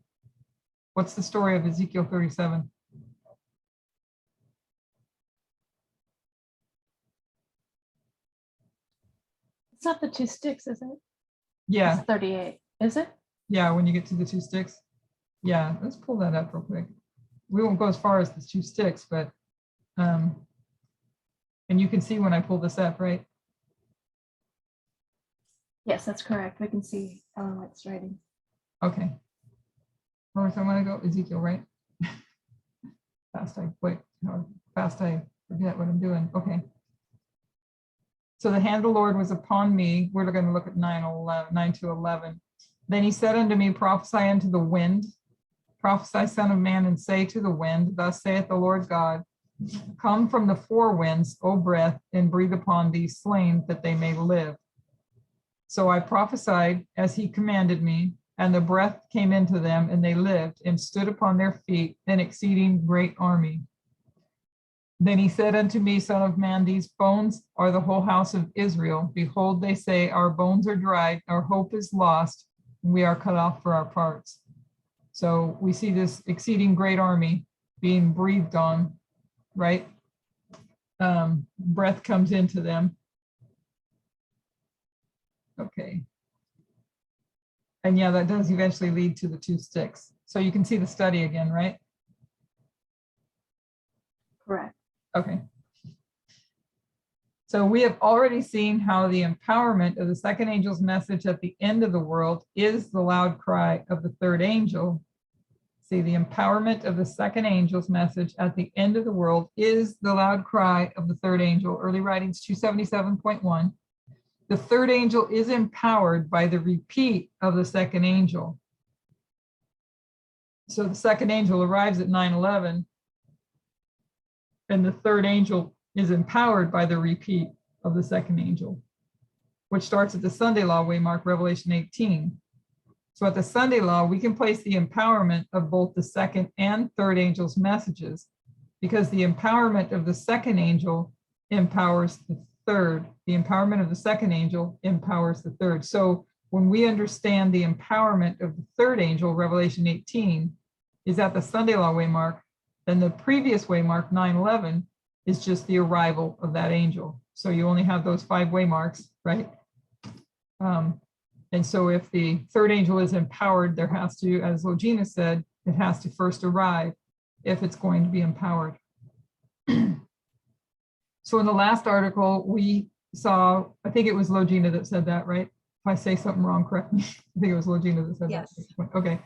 What's the story of Ezekiel 37? It's not the two sticks, is it? Yeah, It's 38, is it? yeah, when you get to the two sticks. Yeah, let's pull that up real quick. We won't go as far as the two sticks, but, and you can see when I pull this up, right? Yes, that's correct. We can see Ellen White's writing. Okay. Where was I want to go? Ezekiel, right? Fast I forget what I'm doing. Okay. So the hand of the Lord was upon me. We're going to look at 9 to 11. Then he said unto me, prophesy unto the wind, prophesy, son of man, and say to the wind, thus saith the Lord God, come from the four winds, O breath, and breathe upon these slain, that they may live. So I prophesied as he commanded me, and the breath came into them, and they lived, and stood upon their feet, an exceeding great army. Then he said unto me, son of man, these bones are the whole house of Israel. Behold, they say, our bones are dried, our hope is lost, and we are cut off for our parts. So we see this exceeding great army being breathed on, right? Breath comes into them. Okay. And yeah, that does eventually lead to the two sticks. So you can see the study again, right? Correct. Okay. So we have already seen how the empowerment of the second angel's message at the end of the world is the loud cry of the third angel. See, the empowerment of the second angel's message at the end of the world is the loud cry of the third angel. Early Writings 277.1. The third angel is empowered by the repeat of the second angel. So the second angel arrives at 9/11, and the third angel is empowered by the repeat of the second angel, which starts at the Sunday law waymark, Revelation 18. So at the Sunday law, we can place the empowerment of both the second and third angel's messages, because the empowerment of the second angel empowers the third. The empowerment of the second angel empowers the third. So when we understand the empowerment of the third angel, Revelation 18, is at the Sunday law waymark, then the previous waymark, 9/11, is just the arrival of that angel. So you only have those 5 waymarks, right? And so if the third angel is empowered, there has to, as Logina said, it has to first arrive if it's going to be empowered. So in the last article, we saw, I think it was Logina that said that, right? If I say something wrong, correct me. I think it was Logina that said Yes. that. Okay.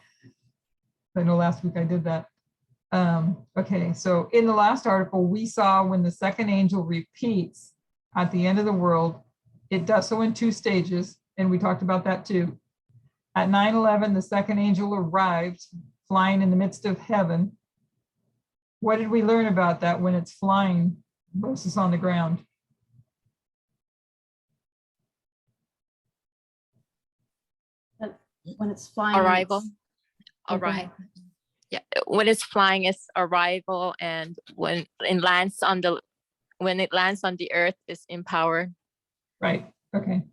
I know last week I did that. Okay, so in the last article, we saw when the second angel repeats at the end of the world, it does so in 2 stages, and we talked about that too. At 9/11, the second angel arrived flying in the midst of heaven. What did we learn about that when it's flying versus on the ground? When it's flying. Arrival. it's- Oh, go ahead. Arrival. Yeah, when it's flying, it's arrival, and when it lands on the earth, it's empowered. Right, okay.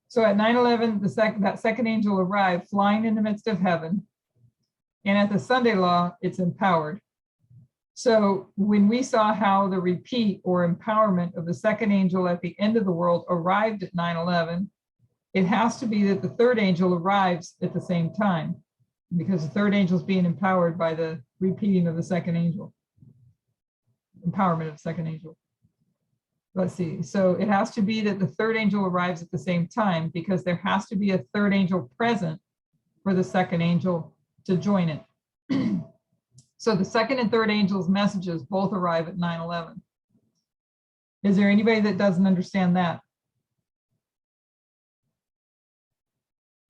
So at 9/11, that second angel arrived flying in the midst of heaven. And at the Sunday law, it's empowered. So when we saw how the repeat or empowerment of the second angel at the end of the world arrived at 9/11, it has to be that the third angel arrives at the same time, because the third angel is being empowered by the repeating of the second angel. Empowerment of the second angel. Let's see. So it has to be that the third angel arrives at the same time, because there has to be a third angel present for the second angel to join it. So the second and third angels' messages both arrive at 9/11. Is there anybody that doesn't understand that?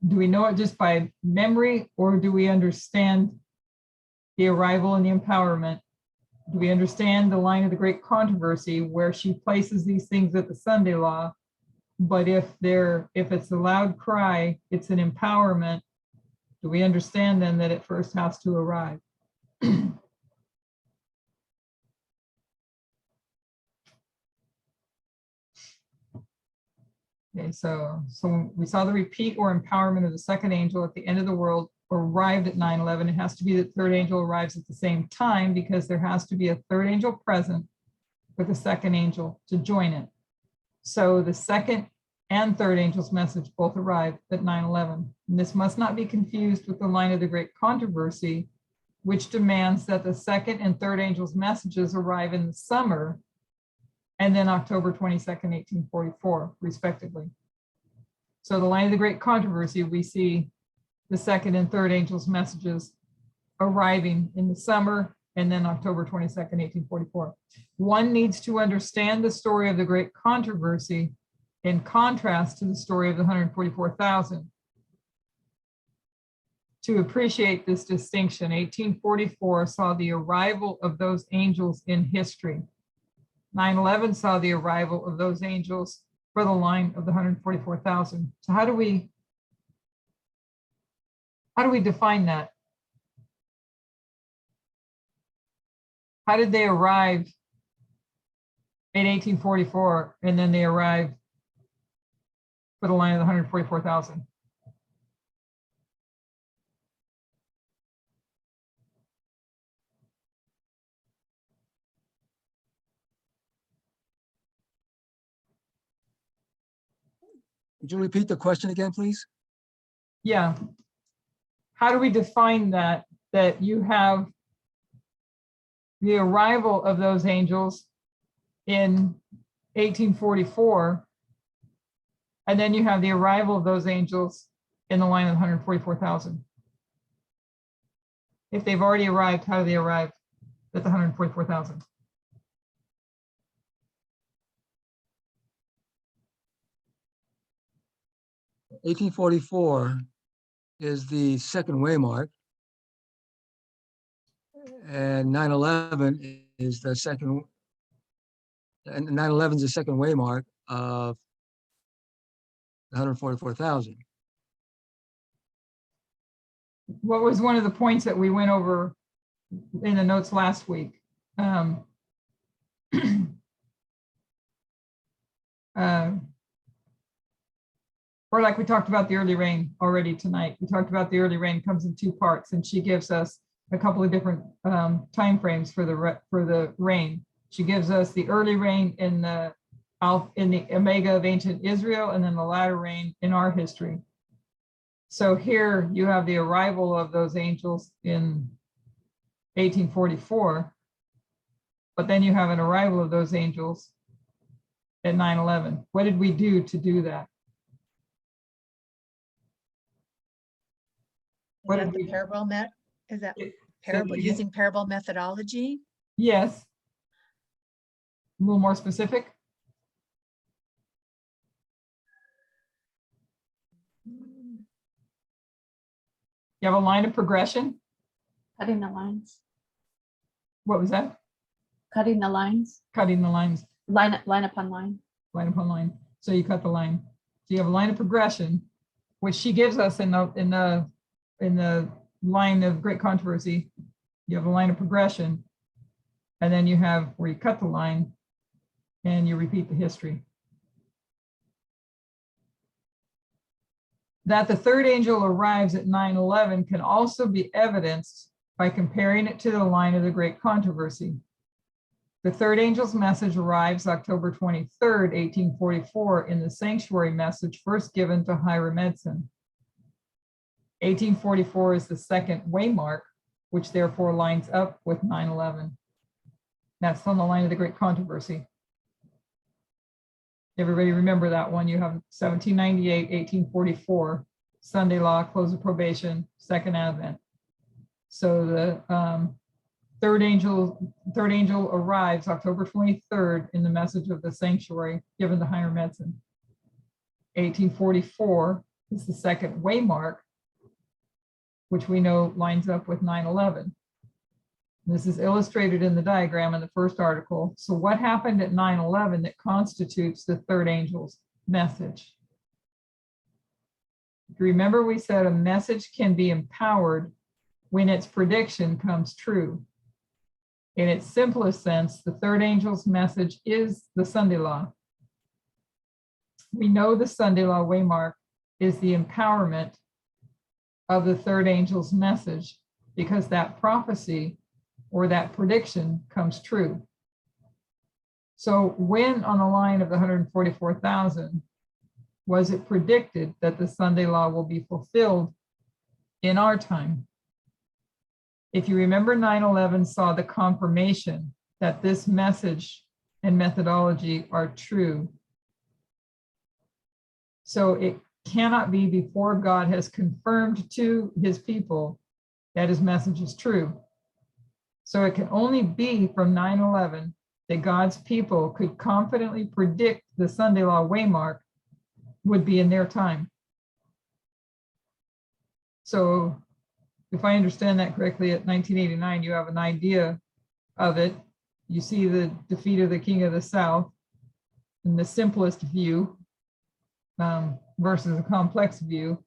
Do we know it just by memory, or do we understand the arrival and the empowerment? Do we understand the line of the great controversy where she places these things at the Sunday law? But if it's a loud cry, it's an empowerment. Do we understand then that it first has to arrive? Okay, so we saw the repeat or empowerment of the second angel at the end of the world arrived at 9/11. It has to be that third angel arrives at the same time, because there has to be a third angel present for the second angel to join it. So the second and third angel's message both arrived at 9/11. And this must not be confused with the line of the great controversy, which demands that the second and third angel's messages arrive in the summer and then October 22nd, 1844, respectively. So the line of the great controversy, we see the second and third angel's messages arriving in the summer and then October 22nd, 1844. One needs to understand the story of the great controversy in contrast to the story of the 144,000. To appreciate this distinction, 1844 saw the arrival of those angels in history. 9/11 saw the arrival of those angels for the line of the 144,000. So how do we define that? How did they arrive in 1844 and then they arrive for the line of the 144,000? Would you repeat the question again, please? Yeah. How do we define that you have the arrival of those angels in 1844, and then you have the arrival of those angels in the line of 144,000? If they've already arrived, how do they arrive at the 144,000? (1844) is the second waymark, and 9/11 is the second, and 9/11 is the second waymark of 144,000. What was one of the points that we went over in the notes last week? Or like we talked about the early rain already tonight. We talked about the early rain comes in two parts, and she gives us a couple of different time frames for the rain. She gives us the early rain in the Omega of ancient Israel, and then the latter rain in our history. So here you have the arrival of those angels in 1844, but then you have an arrival of those angels at 9/11. What did we do to do that? What Is did that the we- parable is that Say parable it again? using parable methodology? Yes. A little more specific. You have a line of progression. Cutting the lines. What was that? Cutting the lines. Cutting the lines, Line upon line. line upon line. So you cut the line. So you have a line of progression, which she gives us in the line of great controversy. You have a line of progression, and then you have where you cut the line and you repeat the history. That the third angel arrives at 9/11 can also be evidenced by comparing it to the line of the great controversy. The third angel's message arrives October 23rd, 1844 in the sanctuary message first given to Hiram Edson. 1844 is the second waymark, which therefore lines up with 9/11. That's on the line of the great controversy. Everybody remember that one. You have 1798, 1844, Sunday law, close of probation, second advent. So the third angel arrives October 23rd in the message of the sanctuary given to Hiram Edson. 1844 is the second waymark, which we know lines up with 9/11. This is illustrated in the diagram in the first article. So what happened at 9/11 that constitutes the third angel's message? If you remember, we said a message can be empowered when its prediction comes true. In its simplest sense, the third angel's message is the Sunday law. We know the Sunday law waymark is the empowerment of the third angel's message because that prophecy or that prediction comes true. So when on the line of the 144,000, was it predicted that the Sunday law will be fulfilled in our time? If you remember, 9/11 saw the confirmation that this message and methodology are true. So it cannot be before God has confirmed to his people that his message is true. So it can only be from 9/11 that God's people could confidently predict the Sunday law waymark would be in their time. So if I understand that correctly, at 1989, you have an idea of it. You see the defeat of the king of the south in the simplest view versus a complex view.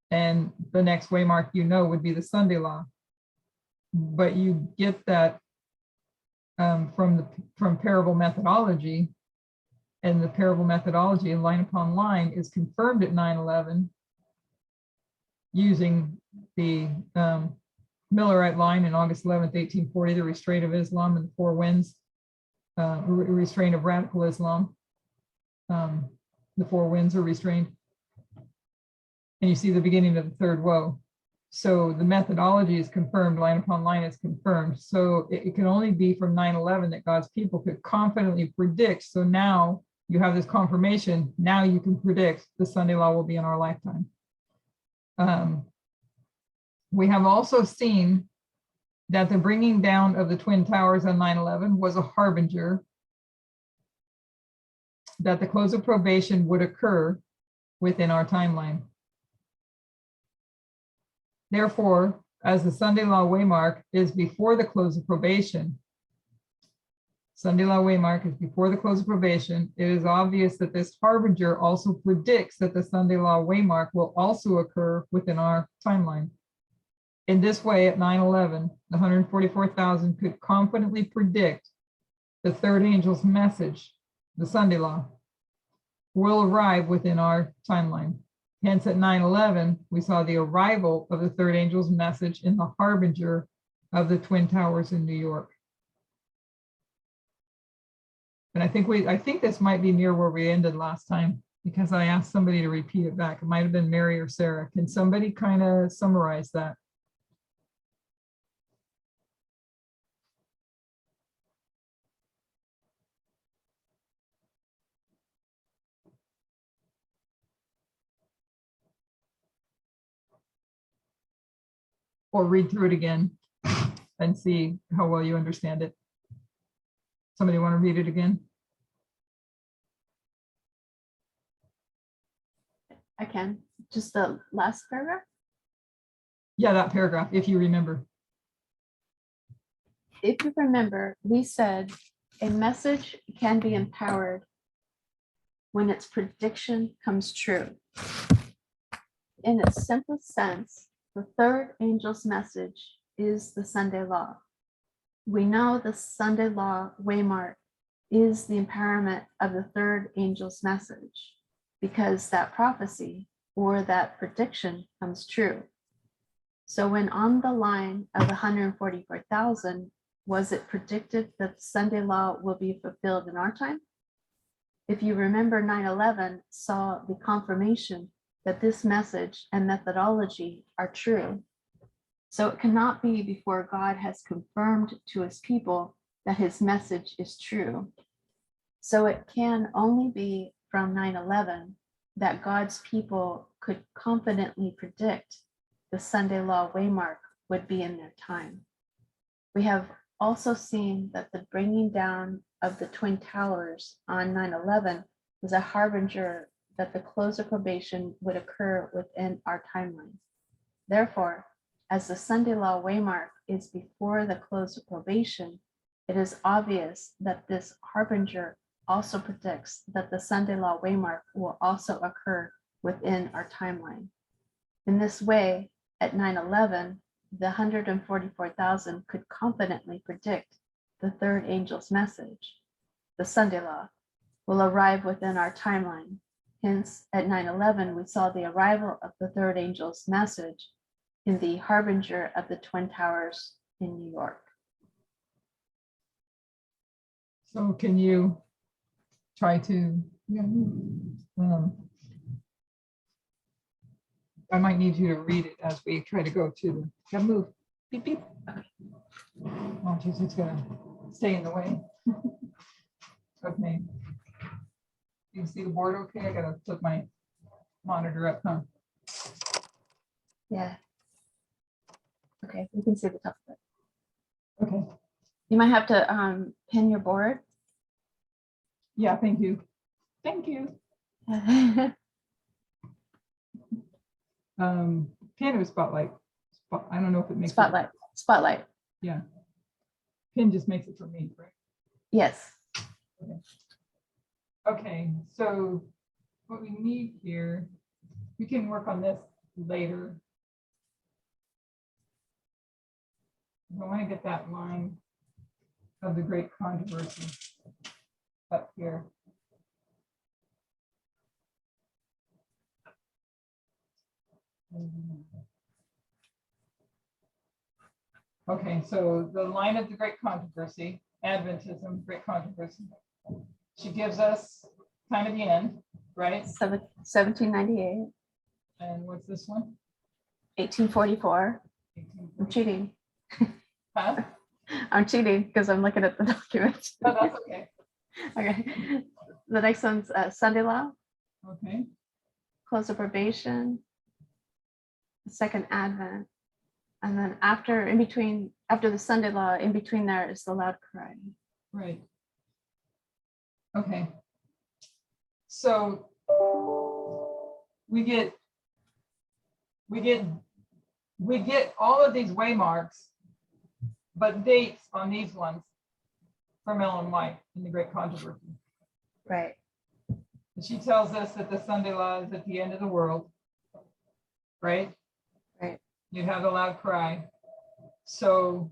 And the next waymark, you know, would be the Sunday law. But you get that from parable methodology, and the parable methodology line upon line is confirmed at 9/11 using the Millerite line in August 11th, 1840, the restraint of Islam and the four winds, restraint of radical Islam. The four winds are restrained. And you see the beginning of the third woe. So the methodology is confirmed, line upon line is confirmed. So it can only be from 9/11 that God's people could confidently predict. So now you have this confirmation. Now you can predict the Sunday law will be in our lifetime. We have also seen that the bringing down of the Twin Towers on 9/11 was a harbinger that the close of probation would occur within our timeline. Therefore, as the Sunday law waymark is before the close of probation, Sunday law waymark is before the close of probation, it is obvious that this harbinger also predicts that the Sunday law waymark will also occur within our timeline. In this way, at 9/11, the 144,000 could confidently predict the third angel's message, the Sunday law, will arrive within our timeline. Hence, at 9/11, we saw the arrival of the third angel's message in the harbinger of the Twin Towers in New York. And I think this might be near where we ended last time, because I asked somebody to repeat it back. It might have been Mary or Sarah. Can somebody kind of summarize that? Or read through it again and see how well you understand it. Somebody want to read it again? I can. Just the last paragraph. Yeah, that paragraph, if you remember. If you remember, we said a message can be empowered when its prediction comes true. In its simplest sense, the third angel's message is the Sunday law. We know the Sunday law waymark is the empowerment of the third angel's message, because that prophecy or that prediction comes true. So when on the line of the 144,000, was it predicted that the Sunday law will be fulfilled in our time? If you remember, 9/11 saw the confirmation that this message and methodology are true. So it cannot be before God has confirmed to his people that his message is true. So it can only be from 9/11 that God's people could confidently predict the Sunday law waymark would be in their time. We have also seen that the bringing down of the Twin Towers on 9/11 was a harbinger that the close of probation would occur within our timeline. Therefore, as the Sunday law waymark is before the close of probation, it is obvious that this harbinger also predicts that the Sunday law waymark will also occur within our timeline. In this way, at 9/11, the 144,000 could confidently predict the third angel's message, the Sunday law, will arrive within our timeline. Hence, at 9/11, we saw the arrival of the third angel's message in the harbinger of the Twin Towers in New York. So can you try to, I might need you to read it as we try to go to the, move, beep, beep. Oh, geez, it's gonna stay in the way. Okay. You see the board okay? I gotta flip my monitor up, huh? Yeah. Okay, we can see the top of it. Okay, You might have to pin your board. yeah, thank you. Thank you. Pin or spotlight? I don't know if it makes it- Spotlight, spotlight. Yeah. Pin just makes it for me, right? Yes. Okay, so what we need here, we can work on this later. I want to get that line of the great controversy up here. Okay, so the line of the great controversy, Adventism, great controversy. She gives us time at the end, right? 1798, And what's this one? 1844. I'm cheating. Huh? I'm cheating because I'm looking at the document. No, that's okay. Okay. The next one's Sunday law, Okay, close of probation, the second advent. And then after, in between, after the Sunday law, in between there is the loud cry. right. Okay. So we get all of these waymarks, but dates on these ones from Ellen White in the Great Controversy. Right. And she tells us that the Sunday law is at the end of the world, right? Right. You have the loud cry. So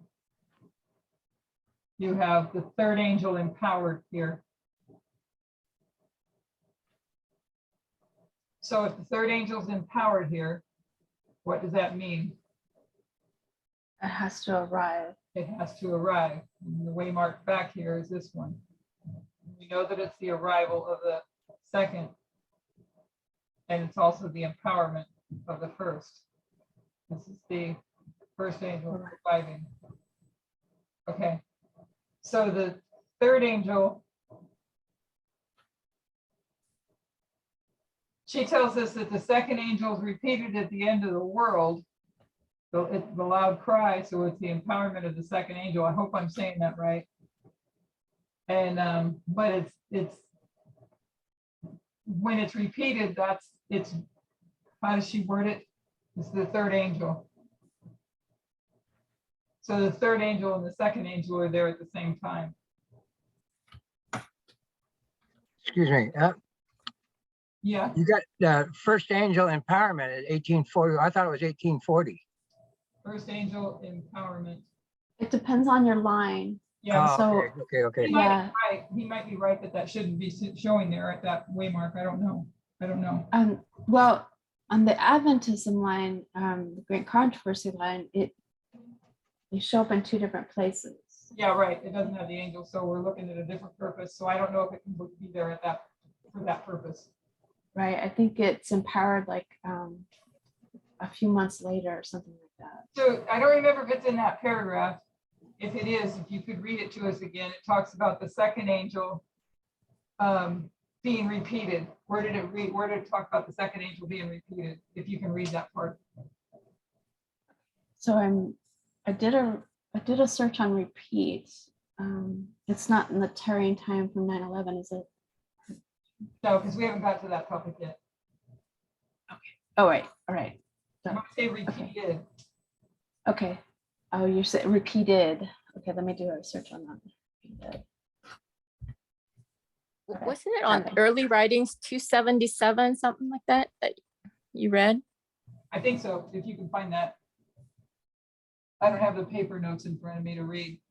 you have the third angel empowered here. So if the third angel is empowered here, what does that mean? It has to arrive. It has to arrive. And the waymark back here is this one. We know that it's the arrival of the second, and it's also the empowerment of the first. This is the first angel reviving. Okay, so the third angel, she tells us that the second angel is repeated at the end of the world. So it's the loud cry, so it's the empowerment of the second angel. I hope I'm saying that right. And but it's when it's repeated, it's how does she word it? It's the third angel. So the third angel and the second angel are there at the same time. Excuse me. Yeah, You got the first angel empowerment at 1840. I thought it was 1840. first angel empowerment. It depends on your line. Yeah, Oh, so- okay. he might Yeah. be right. He might be right that that shouldn't be showing there at that waymark. I don't know. Well, on the Adventism line, the Great Controversy line, they show up in two different places. Yeah, right. It doesn't have the angel, so we're looking at a different purpose. So I don't know if it can be there at that for that purpose. Right. I think it's empowered like a few months later or something like that. So I don't remember if it's in that paragraph. If it is, if you could read it to us again, it talks about the second angel being repeated. Where did it read? Where did it talk about the second angel being repeated? If you can read that part. So I did a search on repeat. It's not in the tarrying time from 9/11, is it? No, because we haven't got to that topic yet. Oh, right. All right. I'm gonna say repeated. Okay. Oh, you said repeated. Okay, let me do a search on that. Repeated. Okay. Wasn't it on Okay. early writings 277, something like that you read? I think so, if you can find that. I don't have the paper notes in front of me to read.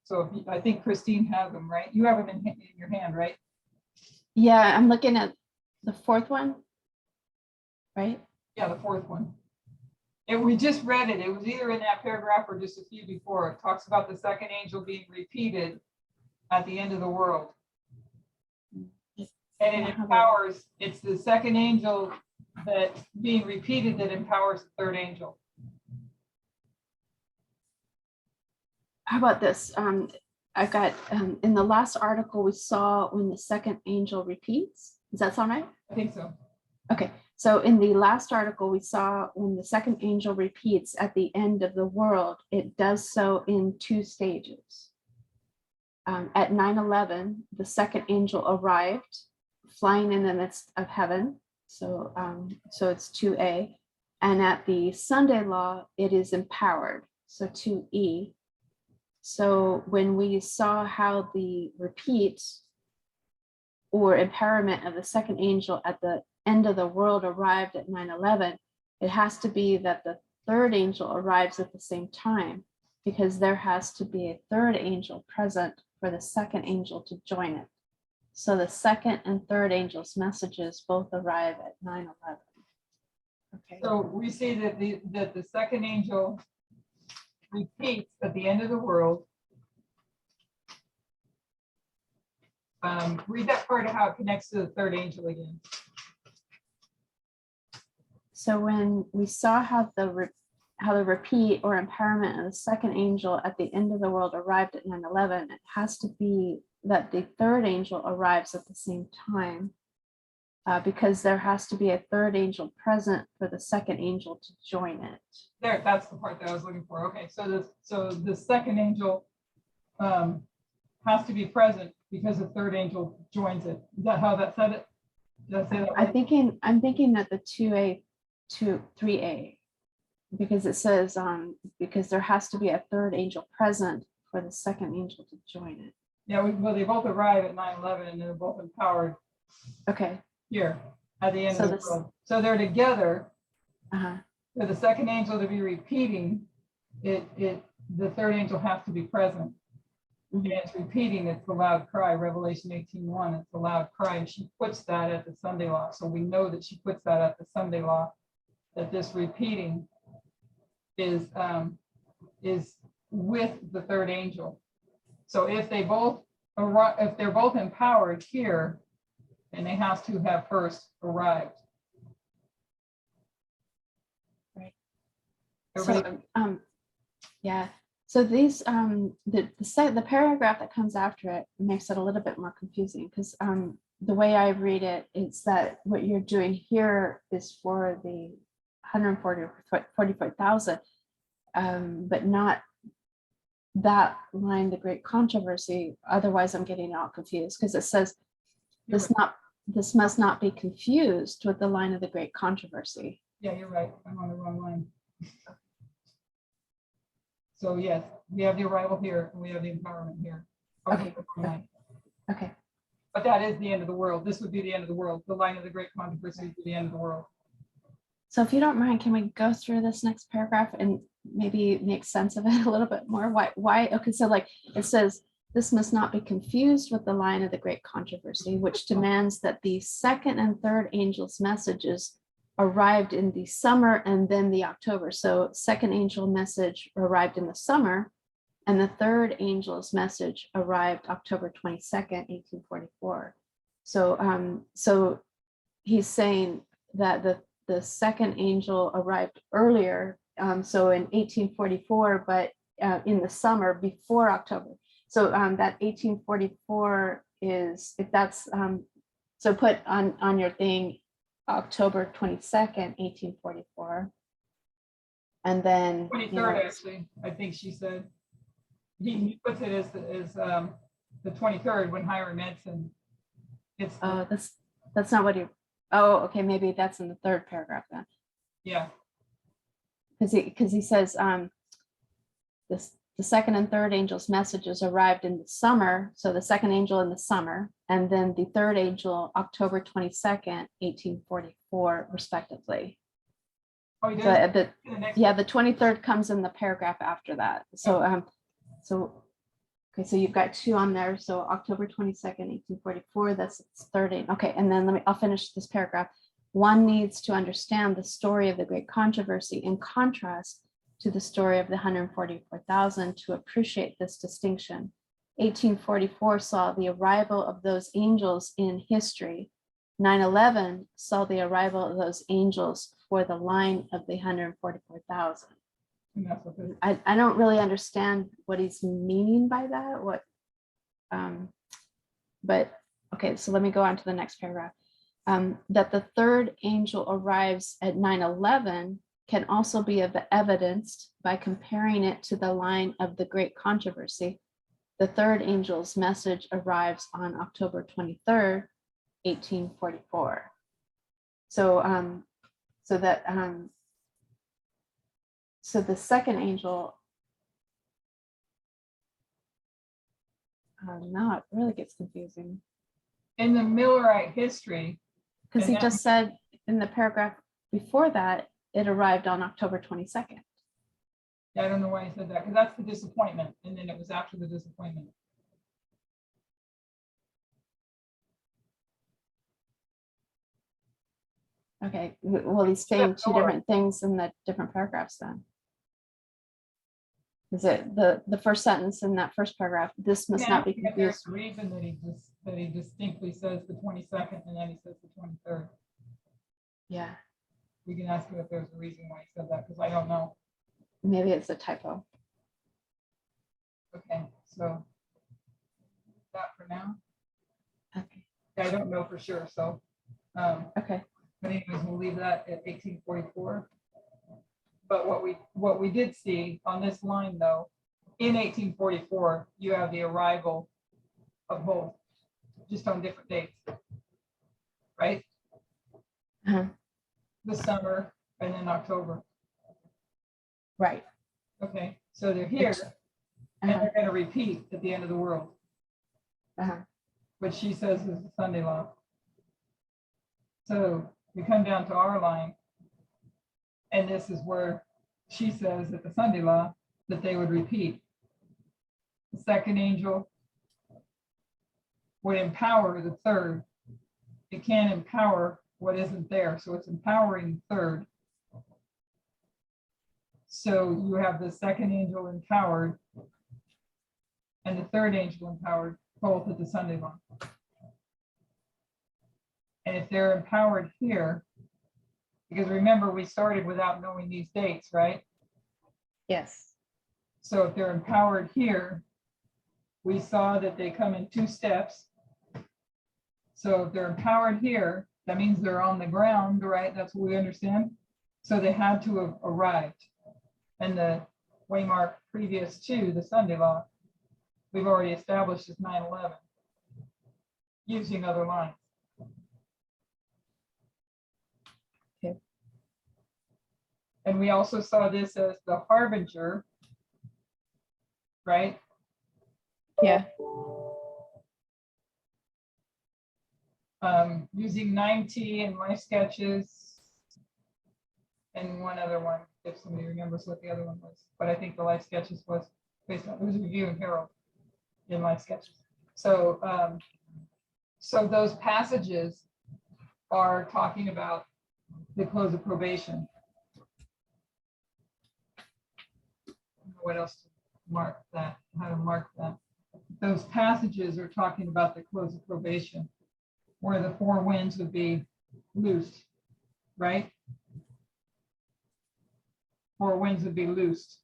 So if I think Christine has them, right? You have them in your hand, right? Yeah, I'm looking at the fourth one. Right? Yeah, the fourth one. And we just read it. It was either in that paragraph or just a few before. It talks about the second angel being repeated at the end of the world. And it empowers, it's the second angel that being repeated that empowers the third angel. How about this? I got in the last article we saw when the second angel repeats. Does that sound right? I think so. Okay, so in the last article we saw when the second angel repeats at the end of the world, it does so in two stages. at 9/11, the second angel arrived, flying in the midst of heaven. So, so it's 2A. And at the Sunday law, it is empowered. So 2E. So when we saw how the repeat or empowerment of the second angel at the end of the world arrived at 9/11, it has to be that the third angel arrives at the same time, because there has to be a third angel present for the second angel to join it. So the second and third angel's messages both arrive at 9/11. Okay. So we see that the second angel repeats at the end of the world. Read that part of how it connects to the third angel again. So when we saw how the repeat or empowerment of the second angel at the end of the world arrived at 9/11, it has to be that the third angel arrives at the same time, because there has to be a third angel present for the second angel to join it. There, that's the part that I was looking for. Okay, so the second angel has to be present because the third angel joins it. Is that how that said it? Did I say that right? I'm thinking that the 2A to 3A, because it says because there has to be a third angel present for the second angel to join it. Yeah, well, they both arrive at 9/11 and they're both empowered Okay. here at the end So of the this- world. So they're together. Uh-huh. For the second angel to be repeating, the third angel has to be present. And it's repeating, it's the loud cry, Revelation 18:1, it's the loud cry, and she puts that at the Sunday law. So we know that she puts that at the Sunday law, that this repeating is with the third angel. So if they both if they're both empowered here, then they have to have first arrived. Right. Everybody- So, yeah. So these, the paragraph that comes after it makes it a little bit more confusing, because the way I read it is that what you're doing here is for the 144,000, but not that line, the great controversy. Otherwise, I'm getting all confused, because it says You're this must not be confused with the line of the great controversy. Yeah, you're right. I'm on the wrong line. So yes, we have the arrival here and we have the empowerment here. I was on the wrong line. Okay. But that is the end of the world. This would be the end of the world. The line of the great controversy would be the end of the world. So if you don't mind, can we go through this next paragraph and maybe make sense of it a little bit more? Why? Okay, so like it says, this must not be confused with the line of the great controversy, which demands that the second and third angels' messages arrived in the summer and then the October. So second angel message arrived in the summer, and the third angel's message arrived October 22nd, 1844. So so he's saying that the second angel arrived earlier, so in 1844, but in the summer before October. So that 1844 is, if that's, so put on your thing, October 22nd, 1844. And then, 23rd, actually, I think she said. He puts it as the 23rd when Hiram Edson. It's, that's not what he, oh, okay, maybe that's in the third paragraph then. yeah, Because he says the second and third angel's messages arrived in the summer. So the second angel in the summer, and then the third angel October 22nd, 1844, respectively. oh, he So did. the, The next yeah, one. the 23rd comes in the paragraph after that. So okay, so you've got two on there. So October 22nd, 1844, that's its third. Okay, and then I'll finish this paragraph. One needs to understand the story of the great controversy in contrast to the story of the 144,000 to appreciate this distinction. 1844 saw the arrival of those angels in history. 9/11 saw the arrival of those angels for the line of the 144,000. And that's what this- I don't really understand what he's meaning by that. But okay, so let me go on to the next paragraph. That the third angel arrives at 9/11 can also be evidenced by comparing it to the line of the great controversy. the third angel's message arrives on October 23rd, 1844. So so the second angel, now it really gets confusing, In the Millerite history, because he And just said in the paragraph before that, it arrived on October 22nd. I don't know why he said that, because that's the disappointment, and then it was after the disappointment. Okay, well, he's saying two Sure. different things in the different paragraphs then. Is it the first sentence in that first paragraph, this must not be Yeah, there's confused. a reason that he distinctly says the 22nd, and then he says the 23rd. Yeah, We can ask him if there's a reason why he said that, because I don't know. maybe it's a typo. Okay, so that for now. Okay, I don't know for sure, so. okay, But anyways, we'll leave that at 1844. But what we did see on this line though, in 1844, you have the arrival of both, just on different dates. Right? uh-huh, The summer and then October. right. Okay, so they're here and Uh-huh, they're going to repeat at the end of the world, uh-huh. which she says is the Sunday law. So we come down to our line, and this is where she says that the Sunday law, that they would repeat. The second angel would empower the third. It can't empower what isn't there, so it's empowering the third. So you have the second angel empowered and the third angel empowered, both at the Sunday law. And if they're empowered here, because remember, we started without knowing these dates, right? Yes. So if they're empowered here, we saw that they come in 2 steps. So if they're empowered here, that means they're on the ground, right? That's what we understand. So they had to have arrived. And the waymark previous to the Sunday law, we've already established is 9/11, using other lines. Okay. And we also saw this as the harbinger, right? Yeah. Using 9T in my sketches and one other one, if somebody remembers what the other one was. But I think the life sketches was based on, it was Review and Herald in life sketches. So, so those passages are talking about the close of probation. What else to mark that? How to mark that? Those passages are talking about the close of probation, where the 4 winds would be loosed, right? 4 winds would be loosed.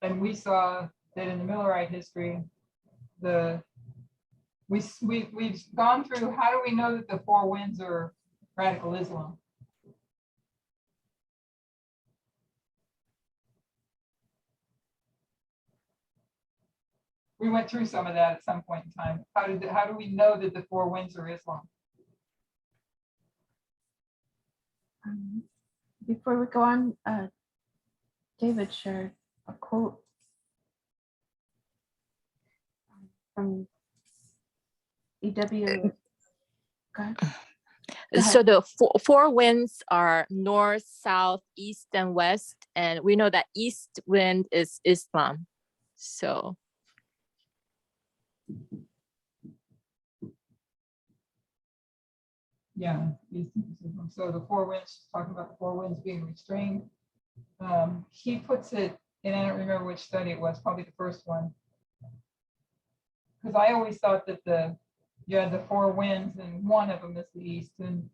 And we saw that in the Millerite history, we've gone through, how do we know that the 4 winds are radical Islam? We went through some of that at some point in time. How do we know that the 4 winds are Islam? Before we go on, David shared a quote from EW. Go ahead. So the four winds are north, south, east, and west. And we know that east wind is Islam. So Yeah. So the 4 winds, talking about the 4 winds being restrained. He puts it, and I don't remember which study it was, probably the first one. Because I always thought that you had the 4 winds and one of them is the east. And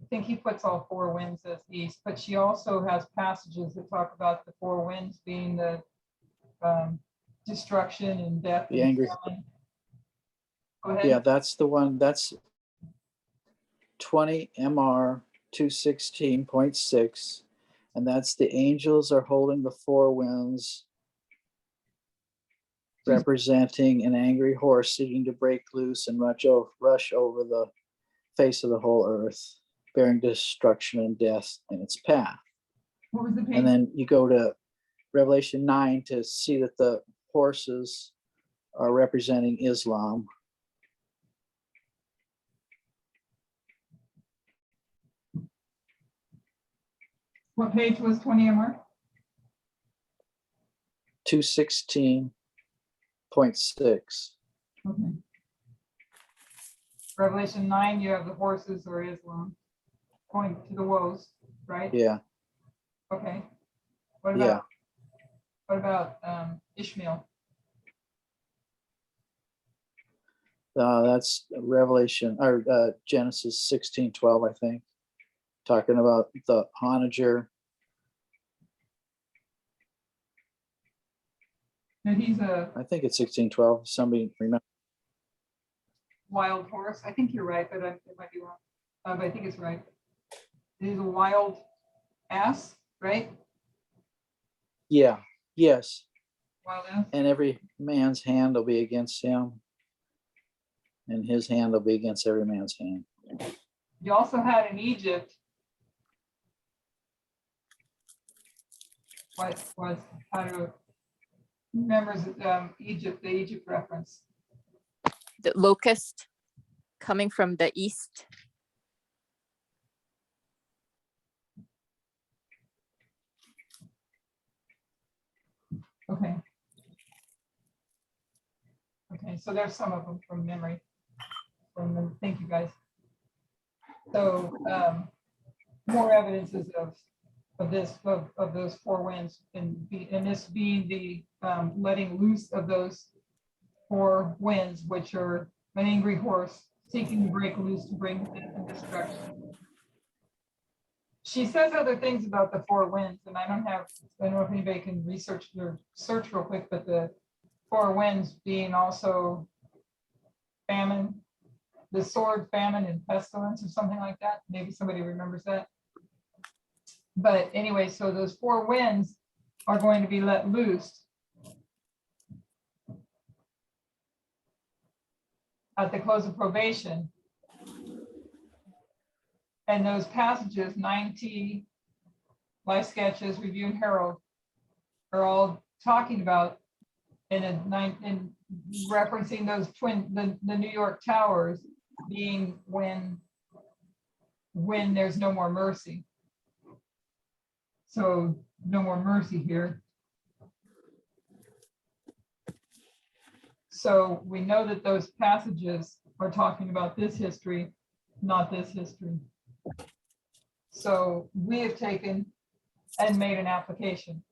I think he puts all 4 winds as east, but she also has passages that talk about the 4 winds being the destruction and death. The and angry. famine. Go ahead. Yeah, that's the one. That's 20 MR 216.6. And that's the angels are holding the 4 winds representing an angry horse seeking to break loose and rush over the face of the whole earth, bearing destruction and death in its path. What was the page? And then you go to Revelation 9 to see that the horses are representing Islam. What page was 20 MR? 216.6. Okay. Revelation 9, you have the horses or Islam going to the woes, right? Yeah, Okay. What yeah. about Ishmael? That's Revelation or Genesis 16:12, I think. Talking about the onager. And he's a I think it's 16:12. Somebody remember? wild horse. I think you're right, but it might be wrong. But I think it's right. He's a wild ass, right? Yeah, yes. Wild ass. And every man's hand will be against him, and his hand will be against every man's hand. You also had in Egypt what was how to remembers Egypt, the Egypt reference. The locust coming from the east. Okay. Okay, so there's some of them from memory. Thank you guys. So more evidences of those four winds and this being the letting loose of those four winds, which are an angry horse seeking to break loose to bring death and destruction. She says other things about the four winds, and I don't know if anybody can research or search real quick, but the four winds being also famine, the sword, famine, and pestilence, or something like that. Maybe somebody remembers that. But anyway, so those four winds are going to be let loose at the close of probation. And those passages, 9T, Life Sketches, Review and Herald, are all talking about in referencing those the New York towers being when there's no more mercy. So no more mercy here. So we know that those passages are talking about this history, not this history. So we have taken and made an application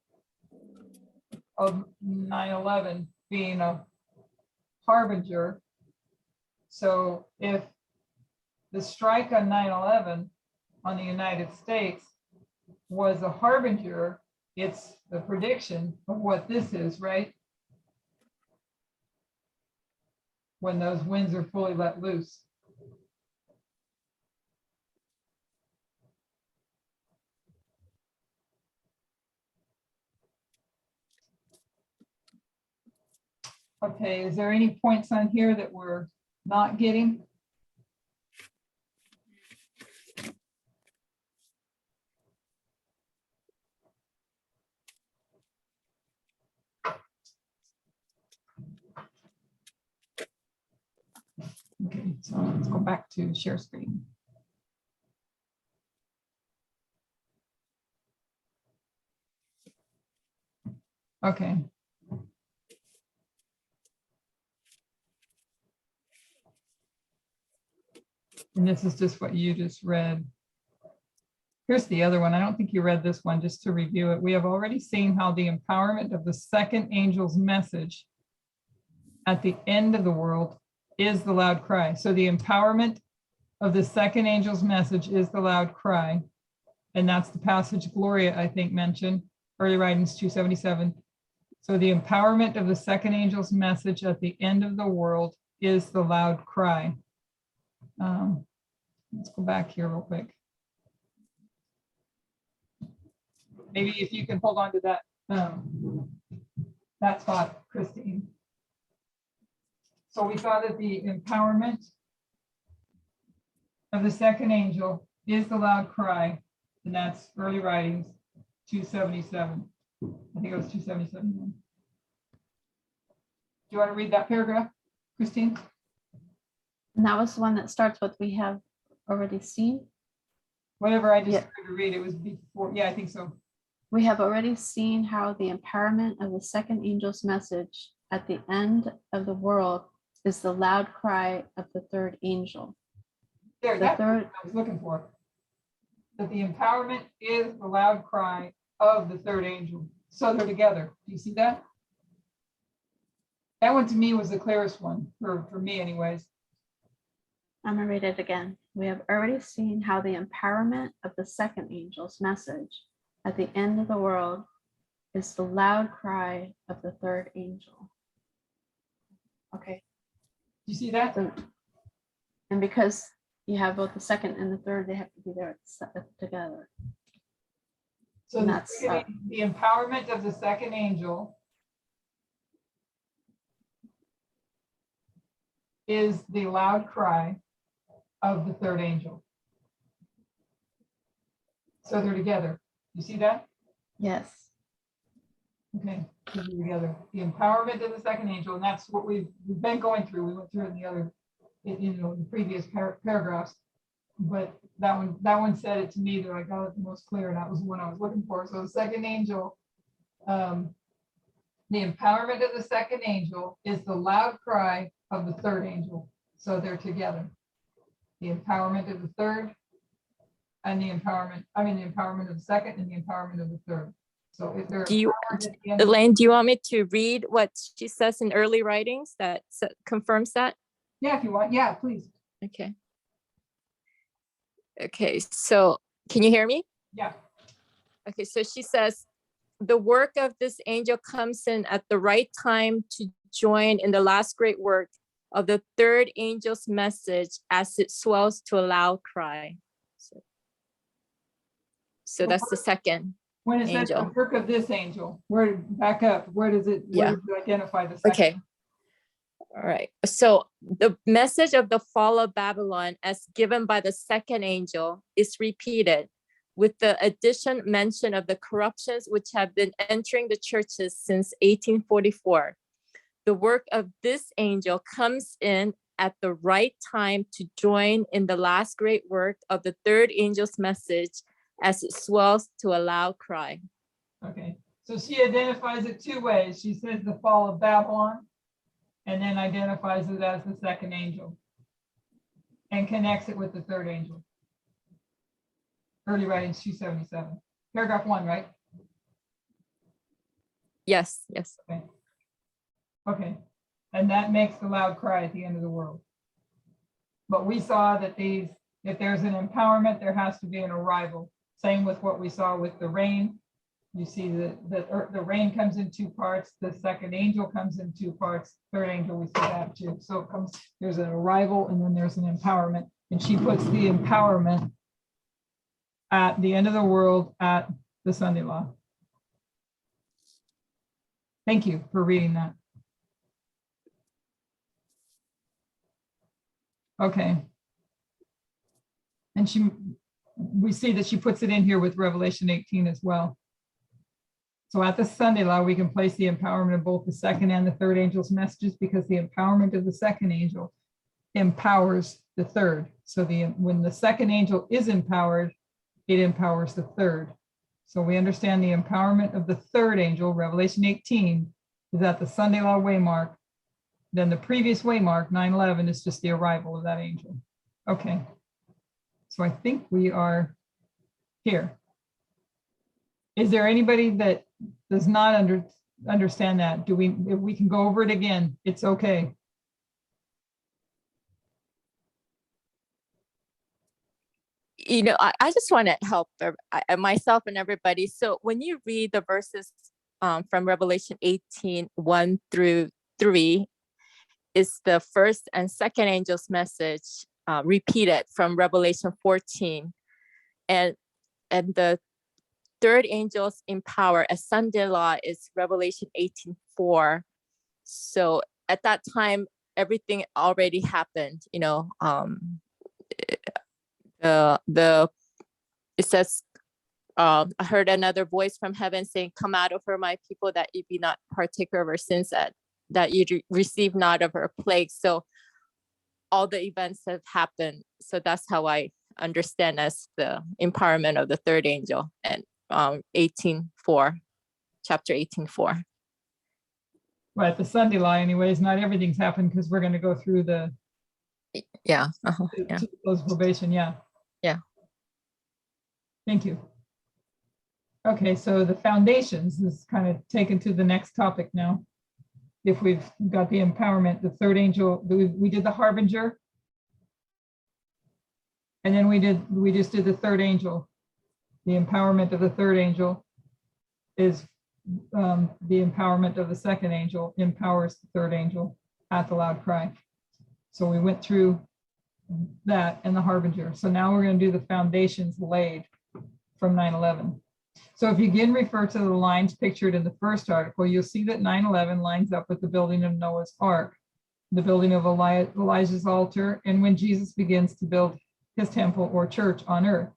of 9/11 being a harbinger. So if the strike on 9/11 on the United States was a harbinger, it's the prediction of what this is, right? When those winds are fully let loose. Okay, is there any points on here that we're not getting? Okay, so let's go back to share screen. Okay. And this is just what you just read. Here's the other one. I don't think you read this one, just to review it. We have already seen how the empowerment of the second angel's message at the end of the world is the loud cry. So the empowerment of the second angel's message is the loud cry. And that's the passage Gloria, I think, mentioned, early writings 277. So the empowerment of the second angel's message at the end of the world is the loud cry. Let's go back here real quick. Maybe if you can hold on to that spot, Christine. So we saw that the empowerment of the second angel is the loud cry, and that's early writings 277. I think it was 277. Do you want to read that paragraph, Christine? And that was the one that starts with, we have already seen. Whatever I just Yeah. tried to read, it was before. Yeah, I think so. We have already seen how the empowerment of the second angel's message at the end of the world is the loud cry of the third angel. There, The that's what third, I was looking for. That the empowerment is the loud cry of the third angel. So they're together. Do you see that? That one to me was the clearest one, for me anyways. I'm gonna read it again. We have already seen how the empowerment of the second angel's message at the end of the world is the loud cry of the third angel. Okay, Do you see that? so, and because you have both the second and the third, they have to be there together. So And the that's, the empowerment of the second angel is the loud cry of the third angel. So they're together. You see that? Yes, Okay, so they're together. The empowerment of the second angel, and that's what we've been going through. We went through it in the other, the previous paragraphs. But that one said it to me that I got it the most clear, and that was the one I was looking for. So the second angel, the empowerment of the second angel is the loud cry of the third angel. So they're together. The empowerment of the third and the empowerment of the second and the empowerment of the third. So if they're Do you, empowered at the end of- Elaine, do you want me to read what she says in early writings that confirms that? Yeah, if you want. Yeah, please. Okay. Okay, so can you hear me? Yeah. Okay, so she says, the work of this angel comes in at the right time to join in the last great work of the third angel's message as it swells to a loud cry. So that's the second. When it says the Angel. work of this angel, where back up, where does it identify the second? Okay. All right. So the message of the fall of Babylon as given by the second angel is repeated with the addition mention of the corruptions which have been entering the churches since 1844. The work of this angel comes in at the right time to join in the last great work of the third angel's message as it swells to a loud cry. Okay, so she identifies it two ways. She says the fall of Babylon and then identifies it as the second angel and connects it with the third angel. Early writings 277. Paragraph 1, right? Yes, yes. Okay. Okay, and that makes the loud cry at the end of the world. But we saw that if there's an empowerment, there has to be an arrival. Same with what we saw with the rain. You see that the rain comes in two parts, the second angel comes in two parts, third angel, we see that too. So it comes, there's an arrival and then there's an empowerment. And she puts the empowerment at the end of the world at the Sunday law. Thank you for reading that. Okay. And we see that she puts it in here with Revelation 18 as well. So at the Sunday law, we can place the empowerment of both the second and the third angel's messages because the empowerment of the second angel empowers the third. So when the second angel is empowered, it empowers the third. So we understand the empowerment of the third angel, Revelation 18, is at the Sunday law waymark. Then the previous waymark, 9/11, is just the arrival of that angel. Okay. So I think we are here. Is there anybody that does not understand that? If we can go over it again, it's okay. You know, I just want to help myself and everybody. So when you read the verses from Revelation 18, 1 through 3, is the first and second angel's message repeated from Revelation 14. And the third angel's in power as Sunday law is Revelation 18:4. So at that time, everything already happened, you know. The it says, I heard another voice from heaven saying, come out of her, my people, that you be not partaker of her sins, that you receive not of her plagues. So all the events have happened. So that's how I understand as the empowerment of the third angel, and 18:4, chapter 18:4. Right, the Sunday law anyways, not everything's happened because we're going to go through the Yeah. to close probation. Yeah. Yeah. Thank you. Okay, so the foundations is kind of taken to the next topic now. If we've got the empowerment, the third angel, we did the harbinger. And then we just did the third angel. The empowerment of the third angel is the empowerment of the second angel empowers the third angel at the loud cry. So we went through that and the harbinger. So now we're going to do the foundations laid from 9/11. So if you again refer to the lines pictured in the first article, you'll see that 9/11 lines up with the building of Noah's Ark, the building of Elijah's altar, and when Jesus begins to build his temple or church on earth.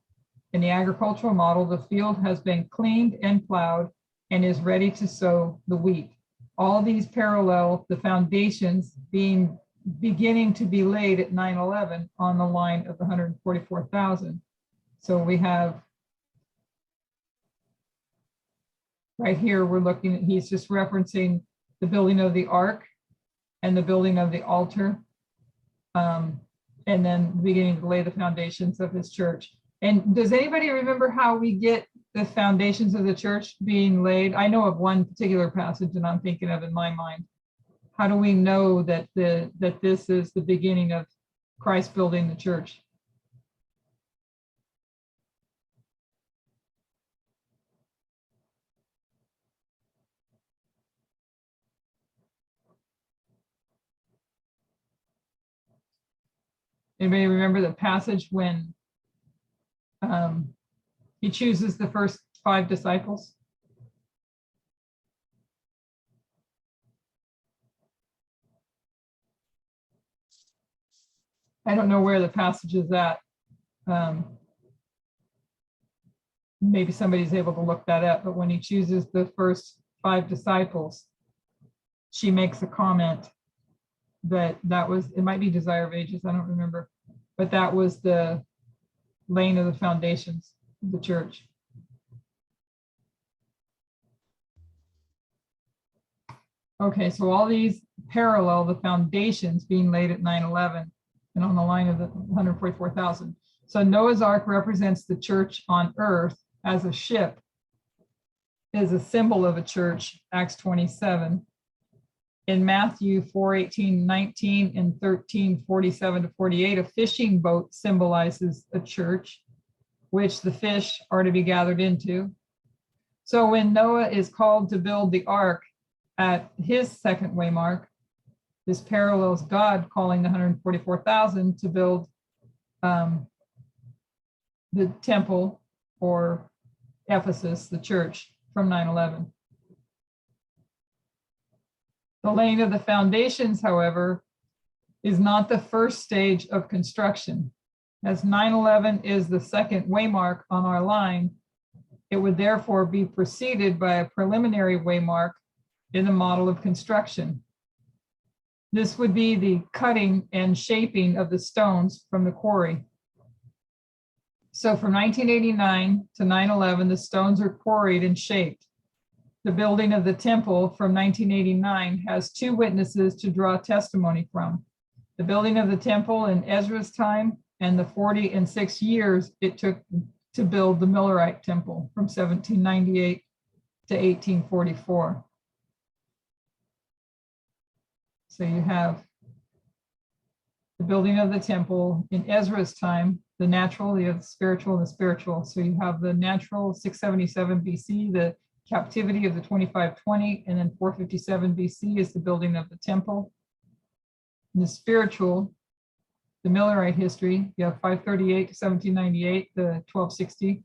In the agricultural model, the field has been cleaned and plowed and is ready to sow the wheat. All these parallel the foundations beginning to be laid at 9/11 on the line of the 144,000. So we have right here, we're looking at, he's just referencing the building of the ark and the building of the altar. And then beginning to lay the foundations of his church. And does anybody remember how we get the foundations of the church being laid? I know of one particular passage that I'm thinking of in my mind. How do we know that that this is the beginning of Christ building the church? Anybody remember the passage when he chooses the first 5 disciples? I don't know where the passage is at. Maybe somebody's able to look that up, but when he chooses the first 5 disciples, she makes a comment that was, it might be Desire of Ages, I don't remember, but that was the laying of the foundations of the church. Okay, so all these parallel the foundations being laid at 9/11 and on the line of the 144,000. So Noah's Ark represents the church on earth as a ship, is a symbol of a church, Acts 27. In Matthew 4:18-19 and 13:47-48, a fishing boat symbolizes a church, which the fish are to be gathered into. So when Noah is called to build the ark at his second waymark, this parallels God calling the 144,000 to build the temple, or Ephesus, the church, from 9/11. The laying of the foundations, however, is not the first stage of construction. As 9/11 is the second waymark on our line, it would therefore be preceded by a preliminary waymark in the model of construction. This would be the cutting and shaping of the stones from the quarry. So from 1989 to 9/11, the stones are quarried and shaped. The building of the temple from 1989 has 2 witnesses to draw testimony from. The building of the temple in Ezra's time and the 46 years it took to build the Millerite temple from 1798 to 1844. So you have the building of the temple in Ezra's time, the natural, you have the spiritual and the spiritual. So you have the natural 677 BC, the captivity of the 2520, and then 457 BC is the building of the temple. And the spiritual, the Millerite history, you have 538 to 1798, the 1260.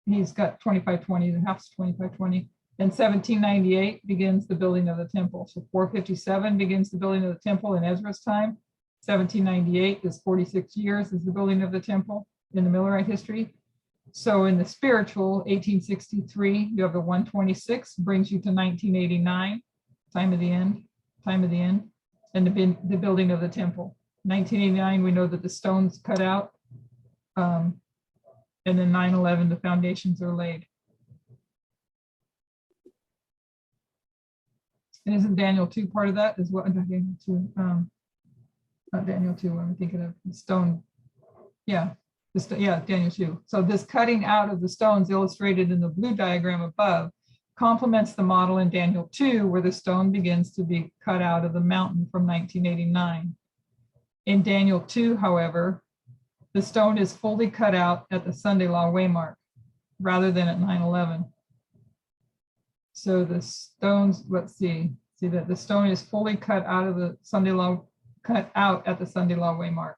He's got 2520, the half's 2520. And 1798 begins the building of the temple. So 457 begins the building of the temple in Ezra's time. 1798 is 46 years is the building of the temple in the Millerite history. So in the spiritual, 1863, you have the 126, brings you to 1989, time of the end, and the building of the temple. 1989, we know that the stones cut out, and then 9/11, the foundations are laid. And isn't Daniel 2 part of that as well? Daniel 2, not Daniel 2, I'm thinking of the stone. Yeah, Daniel 2. So this cutting out of the stones illustrated in the blue diagram above complements the model in Daniel 2, where the stone begins to be cut out of the mountain from 1989. In Daniel 2, however, the stone is fully cut out at the Sunday Law waymark rather than at 9/11. So the stones, let's see that the stone is fully cut out of the Sunday Law, cut out at the Sunday Law waymark.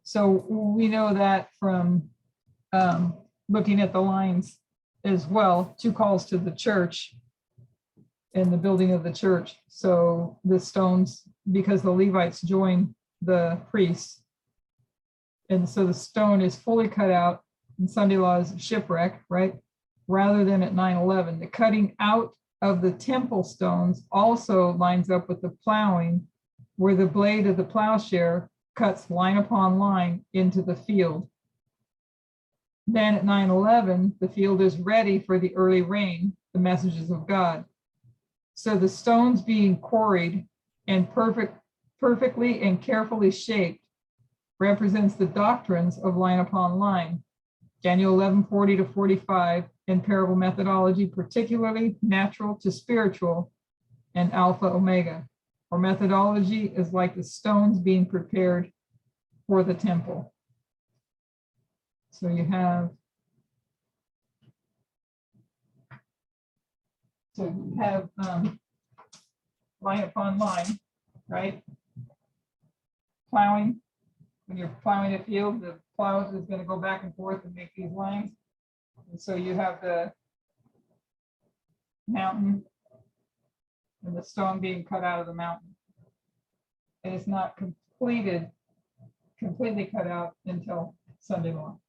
So we know that from looking at the lines as well, 2 calls to the church and the building of the church. So the stones, because the Levites join the priests, and so the stone is fully cut out in Sunday Law is shipwreck, right? Rather than at 9/11. The cutting out of the temple stones also lines up with the plowing, where the blade of the plowshare cuts line upon line into the field. Then at 9/11, the field is ready for the early rain, the messages of God. So the stones being quarried and perfectly and carefully shaped represents the doctrines of line upon line. Daniel 11:40-45 and parable methodology, particularly natural to spiritual and alpha omega. Or methodology is like the stones being prepared for the temple. So you have line upon line, right? Plowing. When you're plowing a field, the plow is going to go back and forth and make these lines. And so you have the mountain and the stone being cut out of the mountain. And it's not completely cut out until Sunday Law.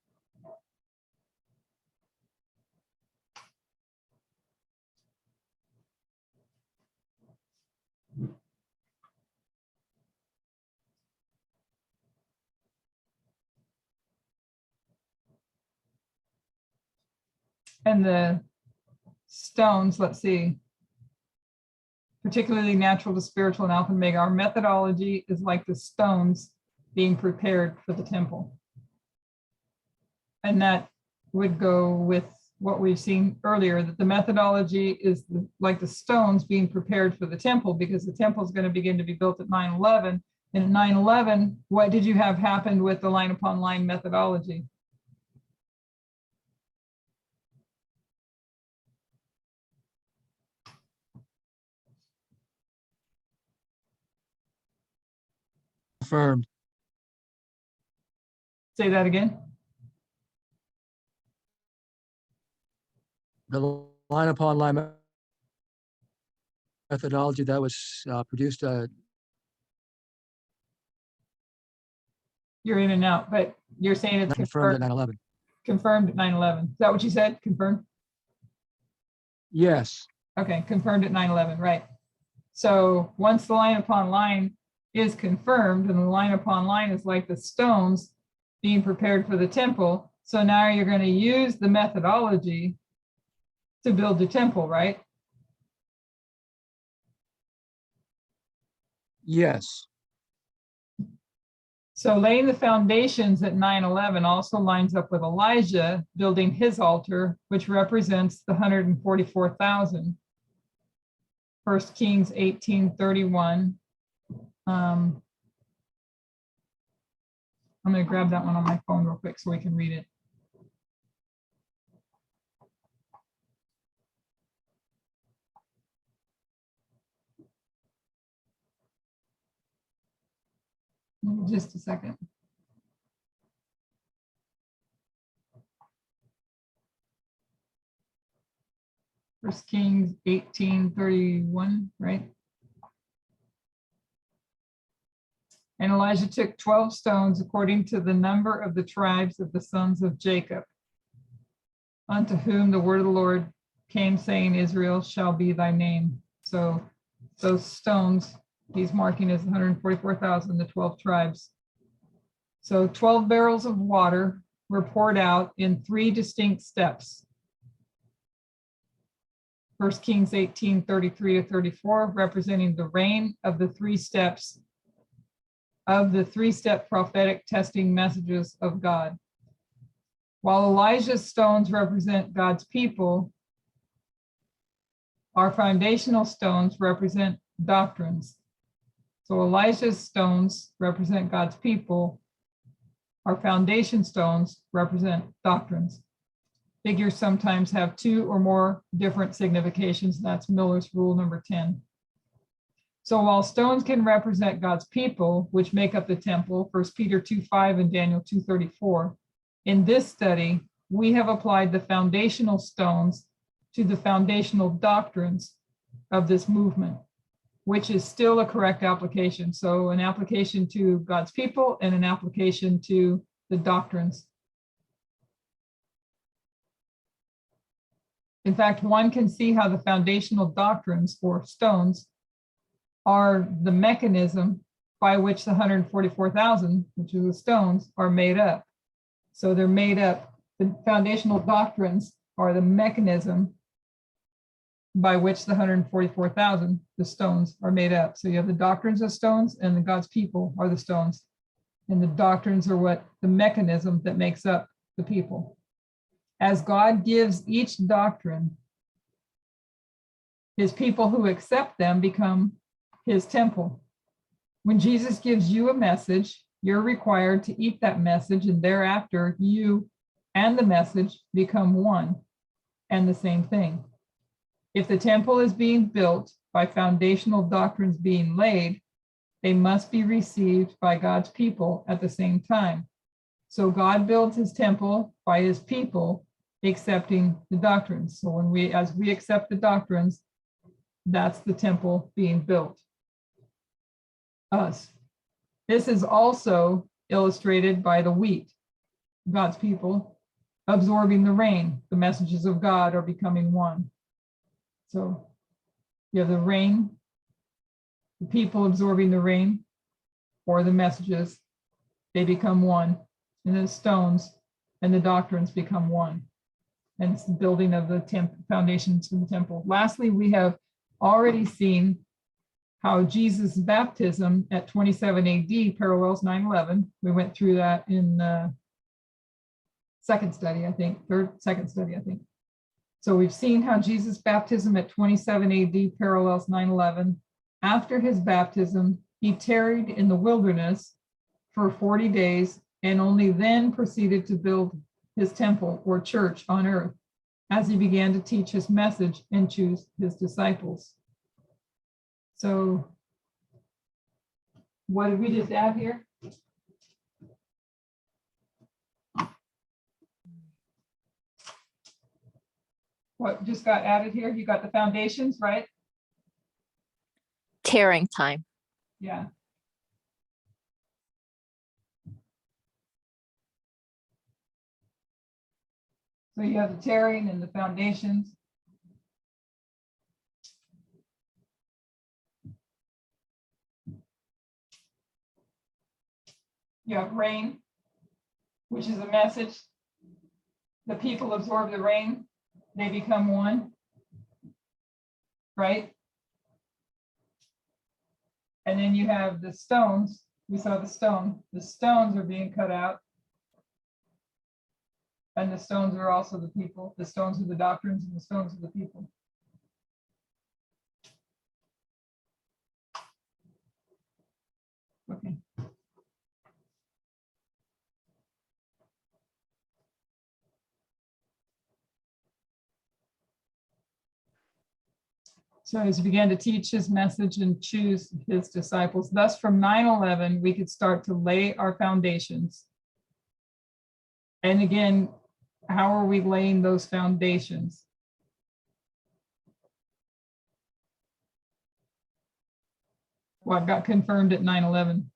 And the stones, let's see, particularly natural to spiritual and alpha and omega, our methodology is like the stones being prepared for the temple. And that would go with what we've seen earlier, that the methodology is like the stones being prepared for the temple, because the temple is going to begin to be built at 9/11. And at 9/11, what did you have happen with the line upon line methodology? Confirmed. Say that again. The line upon line methodology that was produced You're in and out, but you're saying it's confirmed at confirmed, 9/11. confirmed at 9/11. Is that what you said? Confirmed? Yes. Okay, confirmed at 9/11, right. So once the line upon line is confirmed, and the line upon line is like the stones being prepared for the temple. So now you're going to use the methodology to build the temple, right? Yes. So laying the foundations at 9/11 also lines up with Elijah building his altar, which represents the 144,000. 1 Kings 18:31. I'm going to grab that one on my phone real quick so we can read it. Just a second. First Kings 18:31, right? And Elijah took 12 stones according to the number of the tribes of the sons of Jacob, unto whom the word of the Lord came, saying, Israel shall be thy name. So those stones, he's marking as 144,000, the 12 tribes. So 12 barrels of water were poured out in 3 distinct steps. First Kings 18:33-34, representing the rain of the 3 steps of the 3-step prophetic testing messages of God. While Elijah's stones represent God's people, our foundational stones represent doctrines. So Elijah's stones represent God's people. Our foundation stones represent doctrines. Figures sometimes have 2 or more different significations. That's Miller's rule number 10. So while stones can represent God's people, which make up the temple, 1 Peter 2:5 and Daniel 2:34, in this study, we have applied the foundational stones to the foundational doctrines of this movement, which is still a correct application. So an application to God's people and an application to the doctrines. In fact, one can see how the foundational doctrines or stones are the mechanism by which the 144,000, which are the stones, are made up. So they're made up, the foundational doctrines are the mechanism by which the 144,000, the stones, are made up. So you have the doctrines of stones and the God's people are the stones. And the doctrines are what the mechanism that makes up the people. As God gives each doctrine, his people who accept them become his temple. When Jesus gives you a message, you're required to eat that message, and thereafter you and the message become one and the same thing. If the temple is being built by foundational doctrines being laid, they must be received by God's people at the same time. So God builds his temple by his people accepting the doctrines. So as we accept the doctrines, that's the temple being built. Us. This is also illustrated by the wheat, God's people absorbing the rain. The messages of God are becoming one. So you have the rain, the people absorbing the rain, or the messages, they become one. And the stones and the doctrines become one. And it's the building of the foundations of the temple. Lastly, we have already seen how Jesus' baptism at 27 AD parallels 9/11. We went through that in the second study, I think. So we've seen how Jesus' baptism at 27 AD parallels 9/11. After his baptism, he tarried in the wilderness for 40 days and only then proceeded to build his temple or church on earth as he began to teach his message and choose his disciples. So what did we just add here? What just got added here? You got the foundations, right? Tearing time. Yeah. So you have the tearing and the foundations. You have rain, which is a message. The people absorb the rain, they become one, right? And then you have the stones. We saw the stone. The stones are being cut out. And the stones are also the people. The stones are the doctrines and the stones are the people. Okay. So as he began to teach his message and choose his disciples, thus from 9/11, we could start to lay our foundations. And again, how are we laying those foundations? what got confirmed at 9/11,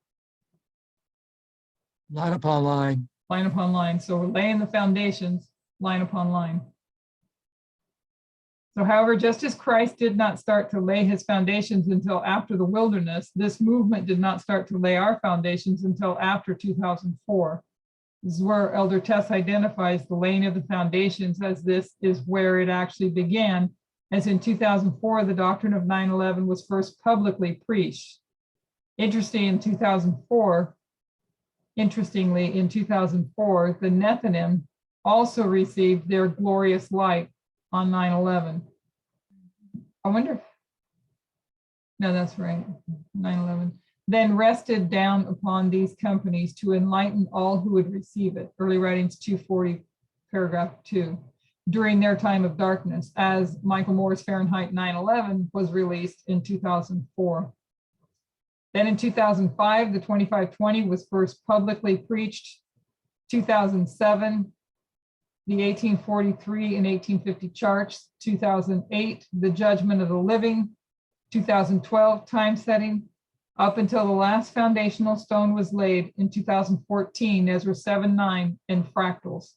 Line upon line. line upon line. So we're laying the foundations, line upon line. So however, just as Christ did not start to lay his foundations until after the wilderness, this movement did not start to lay our foundations until after 2004. This is where Elder Tess identifies the laying of the foundations as this is where it actually began, as in 2004, the doctrine of 9/11 was first publicly preached. Interestingly, in 2004, the Nethinim also received their glorious light on 9/11. I wonder if, no, that's right, 9/11. Then rested down upon these companies to enlighten all who would receive it. Early Writings 240, paragraph 2, during their time of darkness, as Michael Moore's Fahrenheit 9/11 was released in 2004. Then in 2005, the 2520 was first publicly preached. 2007, the 1843 and 1850 charts. 2008, the judgment of the living. 2012, time setting. Up until the last foundational stone was laid in 2014, Ezra 7:9 and fractals.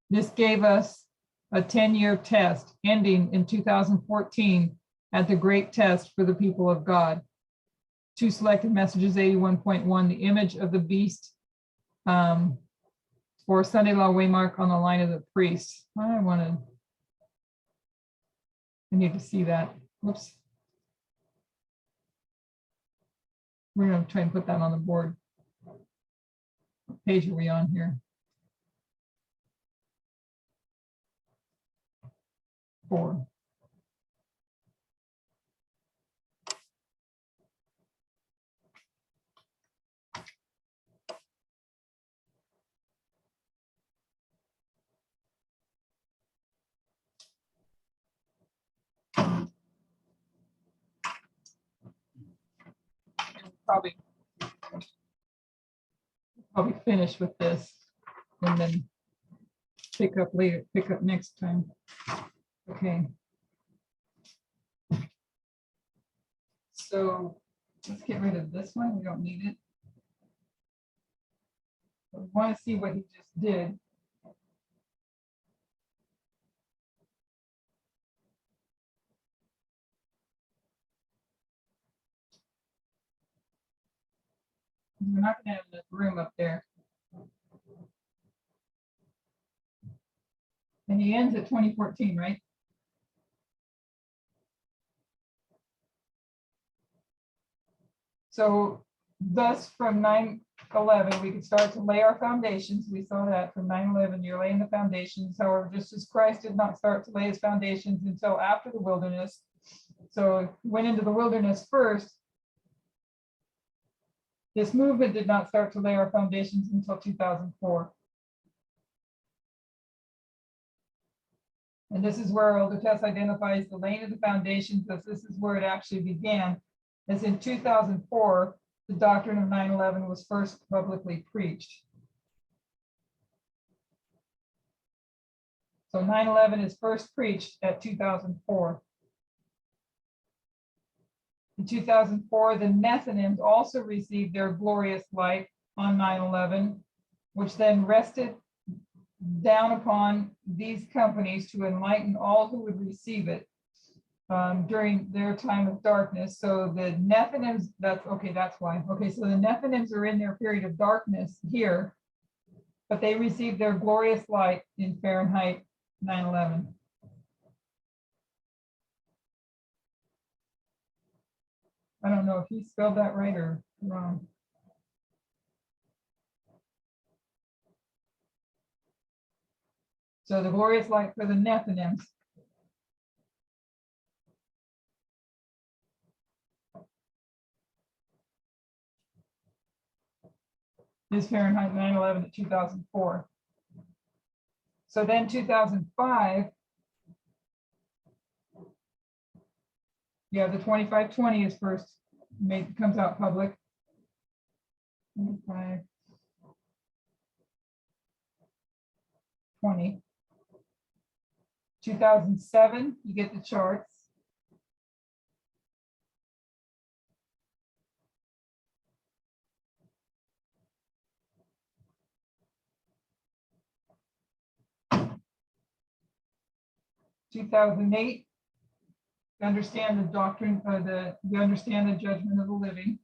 This gave us a 10-year test ending in 2014 at the great test for the people of God. Two selected messages, 81.1, the image of the beast, or Sunday law waymark on the line of the priest. I need to see that. Whoops. We're going to try and put that on the board. What page are we on here? 4. Probably finish with this and then pick up next time. Okay. So let's get rid of this one. We don't need it. I want to see what he just did. We're not going to have enough room up there. And he ends at 2014, right? So thus from 9/11, we could start to lay our foundations. We saw that from 9/11, you're laying the foundations. However, just as Christ did not start to lay his foundations until after the wilderness. So went into the wilderness first. This movement did not start to lay our foundations until 2004. And this is where Elder Tess identifies the laying of the foundations, as this is where it actually began. As in 2004, the doctrine of 9/11 was first publicly preached. So 9/11 is first preached at 2004. In 2004, the Nethinims also received their glorious light on 9/11, which then rested down upon these companies to enlighten all who would receive it during their time of darkness. So the Nethinims, that's why. Okay, so the Nethinims are in their period of darkness here, but they received their glorious light in Fahrenheit 9/11. I don't know if he spelled that right or wrong. So the glorious light for the Nethinims. Is Fahrenheit 9/11 to 2004. So then 2005, yeah, the 2520 is first comes out public. 2520. 2007, you get the charts. 2008, you understand the doctrine, you understand the judgment of the living.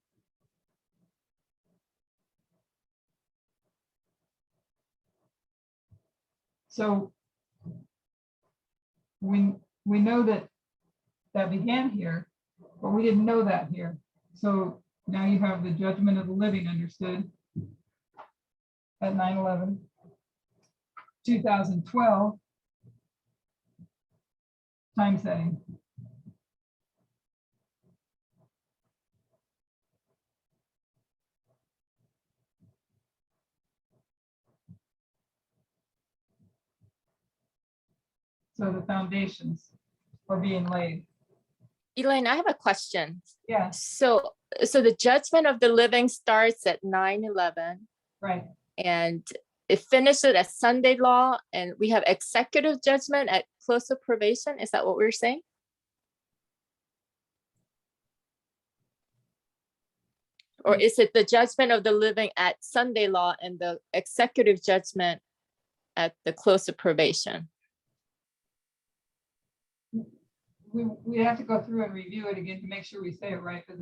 So we know that began here, but we didn't know that here. So now you have the judgment of the living understood at 9/11. 2012, time setting. So the foundations are being laid. Elaine, I have a question. Yeah, So the judgment of the living starts at 9/11 right. and it finishes at Sunday law, and we have executive judgment at close of probation. Is that what we're saying? Or is it the judgment of the living at Sunday law and the executive judgment at the close of probation? We have to go through and review it again to make sure we say it right, because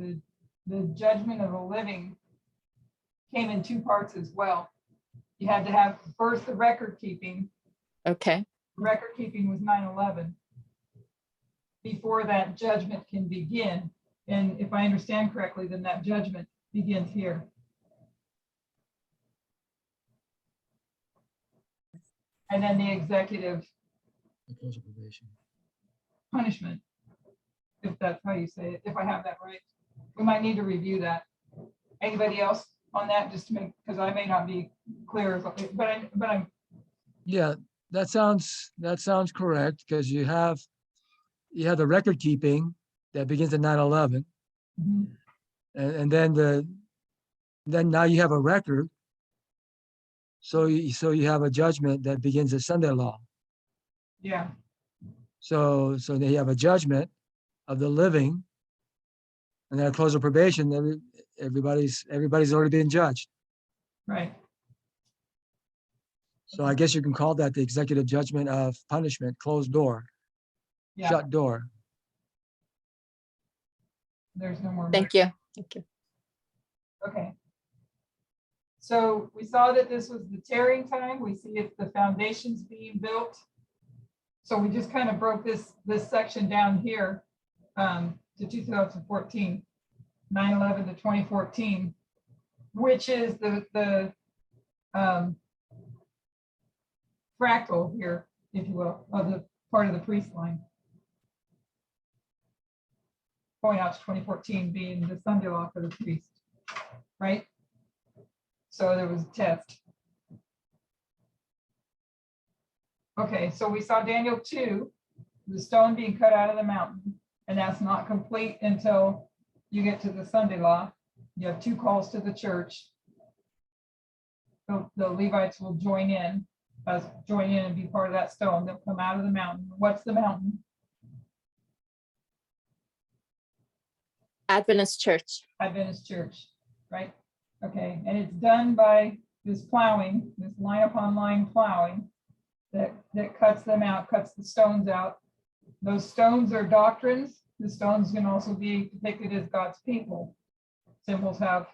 the judgment of the living came in two parts as well. You had to have first the record keeping. Okay. Record keeping was 9/11. Before that judgment can begin. And if I understand correctly, then that judgment begins here. And then the executive punishment, if that's how you say it, if I have that right. We might need to review that. Anybody else on that, just to make, because I may not be clear, but I'm Yeah, that sounds correct, because you have the record keeping that begins at 9/11, mhm, and then now you have a record. So you have a judgment that begins at Sunday law. yeah, So they have a judgment of the living, and then at close of probation, everybody's already been judged. right. So I guess you can call that the executive judgment of punishment, closed door, Yeah, shut door. there's no more. Thank you. Thank you. Okay. So we saw that this was the tearing time. We see it's the foundations being built. So we just kind of broke this section down here to 2014, 9/11 to 2014, which is the fractal here, if you will, of the part of the priest line. Going out to 2014 being the Sunday law for the priest, right? So there was a test. Okay, so we saw Daniel 2, the stone being cut out of the mountain, and that's not complete until you get to the Sunday law. You have 2 calls to the church. The Levites will join in and be part of that stone. They'll come out of the mountain. What's the mountain? Adventist Church. Adventist Church, right? Okay, and it's done by this plowing, this line upon line plowing that cuts them out, cuts the stones out. Those stones are doctrines. The stones can also be depicted as God's people. Symbols have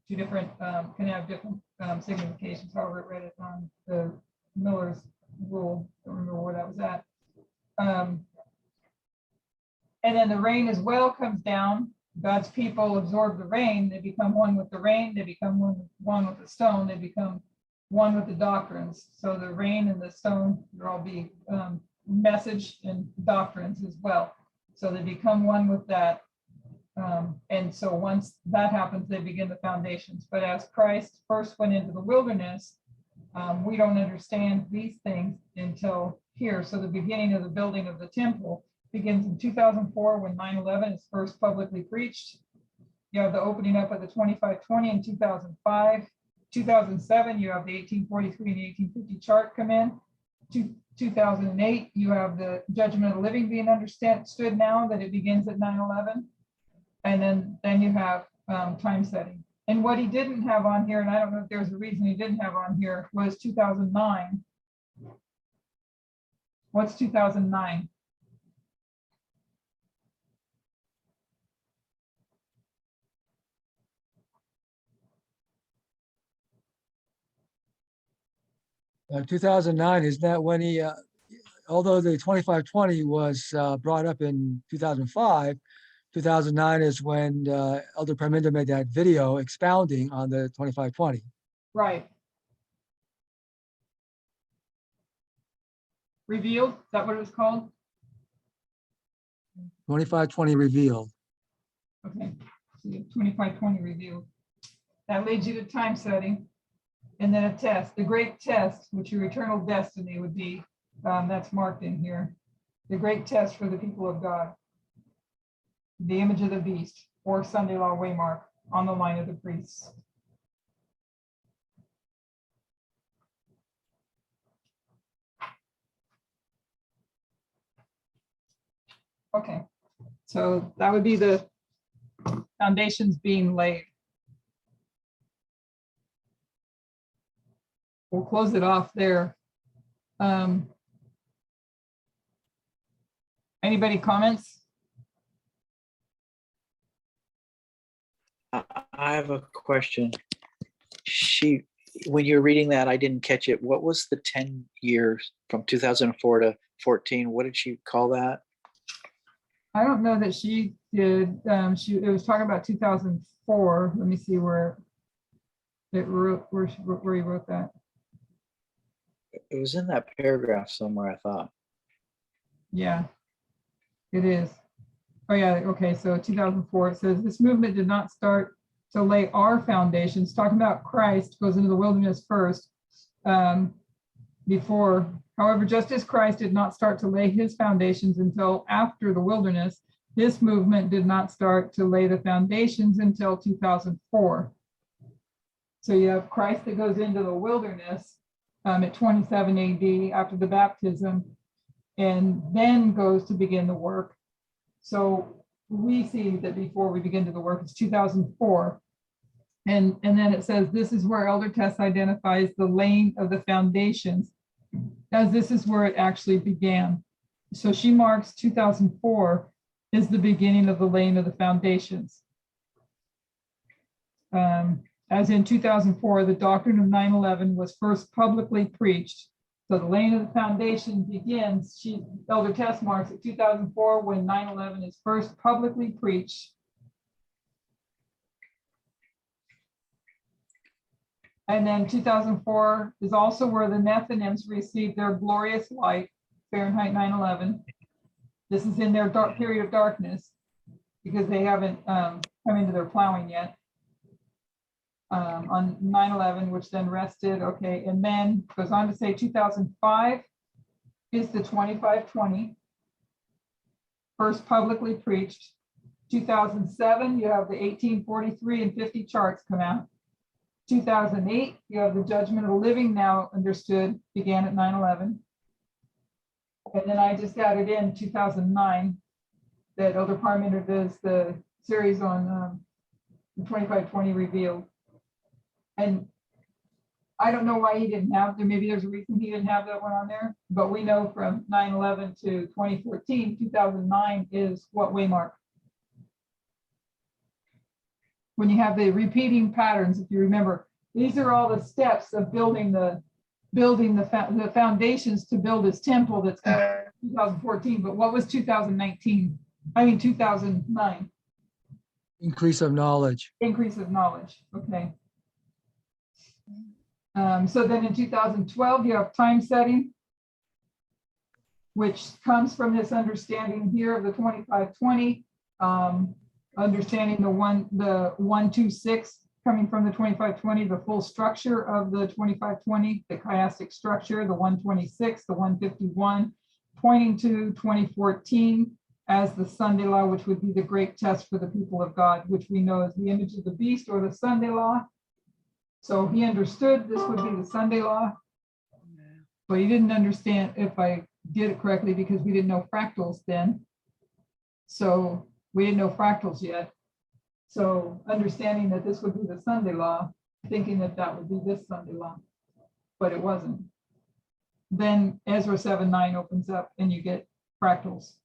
2 different, can have different significations, however it read it on the Miller's rule. I don't remember where that was at. And then the rain as well comes down. God's people absorb the rain. They become one with the rain. They become one with the stone. They become one with the doctrines. So the rain and the stone, they'll all be message and doctrines as well. So they become one with that. And so once that happens, they begin the foundations. But as Christ first went into the wilderness, we don't understand these things until here. So the beginning of the building of the temple begins in 2004 when 9/11 is first publicly preached. You have the opening up of the 2520 in 2005. 2007, you have the 1843 and the 1850 chart come in. 2008, you have the judgment of the living being understood now that it begins at 9/11. And then you have time setting. And what he didn't have on here, and I don't know if there's a reason he didn't have on here, was 2009. What's 2009? 2009, isn't that when he, although the 2520 was brought up in 2005, 2009 is when Elder Parminder made that video expounding on the 2520. Right. Revealed, is that what it was called? 2520 revealed. Okay, so you have 2520 revealed. That leads you to time setting. And then a test, the great test, which your eternal destiny would be, that's marked in here. The great test for the people of God. The image of the beast or Sunday law waymark on the line of the priests. Okay, so that would be the foundations being laid. We'll close it off there. Anybody comments? I have a question. When you're reading that, I didn't catch it. What was the 10 years from 2004 to 14? What did she call that? I don't know that she did. It was talking about 2004. Let me see where it wrote, where he wrote that. It was in that paragraph somewhere, I thought. Yeah, it is. Oh yeah, okay, so 2004, it says this movement did not start to lay our foundations, talking about Christ goes into the wilderness first, before, however, just as Christ did not start to lay his foundations until after the wilderness, this movement did not start to lay the foundations until 2004. So you have Christ that goes into the wilderness at 27 AD after the baptism, and then goes to begin the work. So we see that before we begin to the work, it's 2004. And then it says, this is where Elder Tess identifies the laying of the foundations, as this is where it actually began. So she marks 2004 as the beginning of the laying of the foundations. As in 2004, the doctrine of 9/11 was first publicly preached. So the laying of the foundation begins, Elder Tess marks at 2004 when 9/11 is first publicly preached. And then 2004 is also where the Nethinims received their glorious light, Fahrenheit 9/11. This is in their dark period of darkness because they haven't come into their plowing yet. On 9/11, which then rested, okay, and then goes on to say 2005 is the 2520, first publicly preached. 2007, you have the 1843 and 50 charts come out. 2008, you have the judgment of the living now understood, began at 9/11. And then I just added in 2009 that Elder Parminder does the series on the 2520 revealed. And I don't know why he didn't have there. Maybe there's a reason he didn't have that one on there, but we know from 9/11 to 2014, 2009 is what waymark. When you have the repeating patterns, if you remember, these are all the steps of building the foundations to build his temple that's 2014. But what was 2019? I mean 2009. Increase of knowledge. Increase of knowledge. Okay. So then in 2012, you have time setting, which comes from this understanding here of the 2520, understanding the 126 coming from the 2520, the full structure of the 2520, the chiastic structure, the 126, the 151, pointing to 2014 as the Sunday law, which would be the great test for the people of God, which we know is the image of the beast or the Sunday law. So he understood this would be the Sunday law, but he didn't understand, if I did it correctly, because we didn't know fractals then. So we didn't know fractals yet. So understanding that this would be the Sunday law, thinking that that would be this Sunday law, but it wasn't. Then Ezra 7:9 opens up and you get fractals.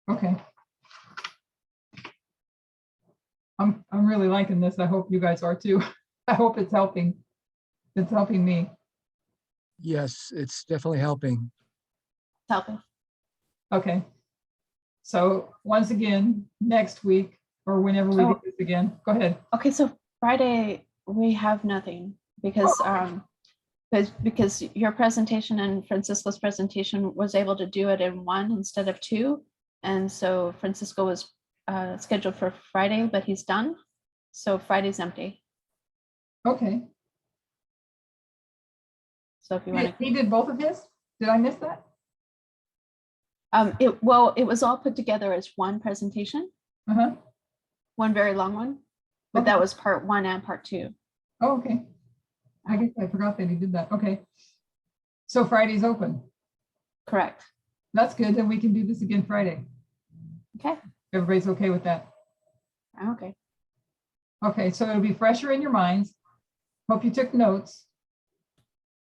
Okay. I'm really liking this. I hope you guys are too. I hope it's helping. It's helping me. Yes, it's definitely helping. Helping. Okay. So once again, next week or whenever we do this again, go ahead. Okay, so Friday we have nothing because because your presentation and Francisco's presentation was able to do it in one instead of two. And so Francisco was scheduled for Friday, but he's done. So Friday's empty. Okay. So if you want He did both of his? Did I miss that? it was all put together as one presentation, Uh-huh. one very long one, but Okay. that was part one and part two. Oh, okay. I guess I forgot that he did that. Okay. So Friday's open. Correct. That's good. Then we can do this again Friday. Okay. Everybody's okay with that? Okay. Okay, so it'll be fresher in your minds. Hope you took notes.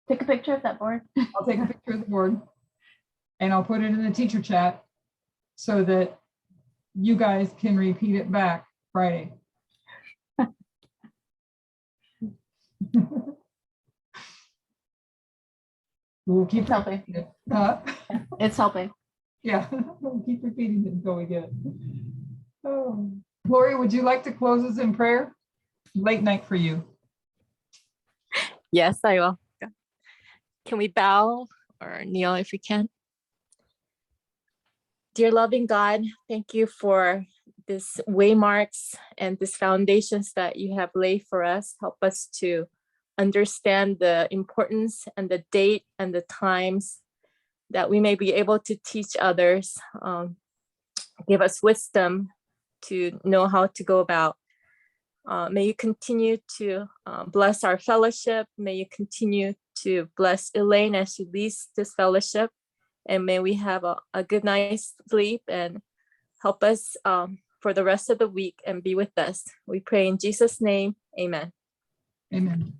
Take a picture of that board. I'll take a picture of the board and I'll put it in the teacher chat so that you guys can repeat it back Friday. We'll keep Helping. repeating it. It's helping. Yeah, we'll keep repeating it until we get it. Oh. Lori, would you like to close us in prayer? Late night for you. Yes, I will. Can we bow or kneel if we can? Dear loving God, thank you for this waymarks and these foundations that you have laid for us. Help us to understand the importance and the date and the times that we may be able to teach others. Give us wisdom to know how to go about. May you continue to bless our fellowship. May you continue to bless Elaine as she leads this fellowship. And may we have a good night's sleep and help us for the rest of the week and be with us. We pray in Jesus' name, amen. Amen.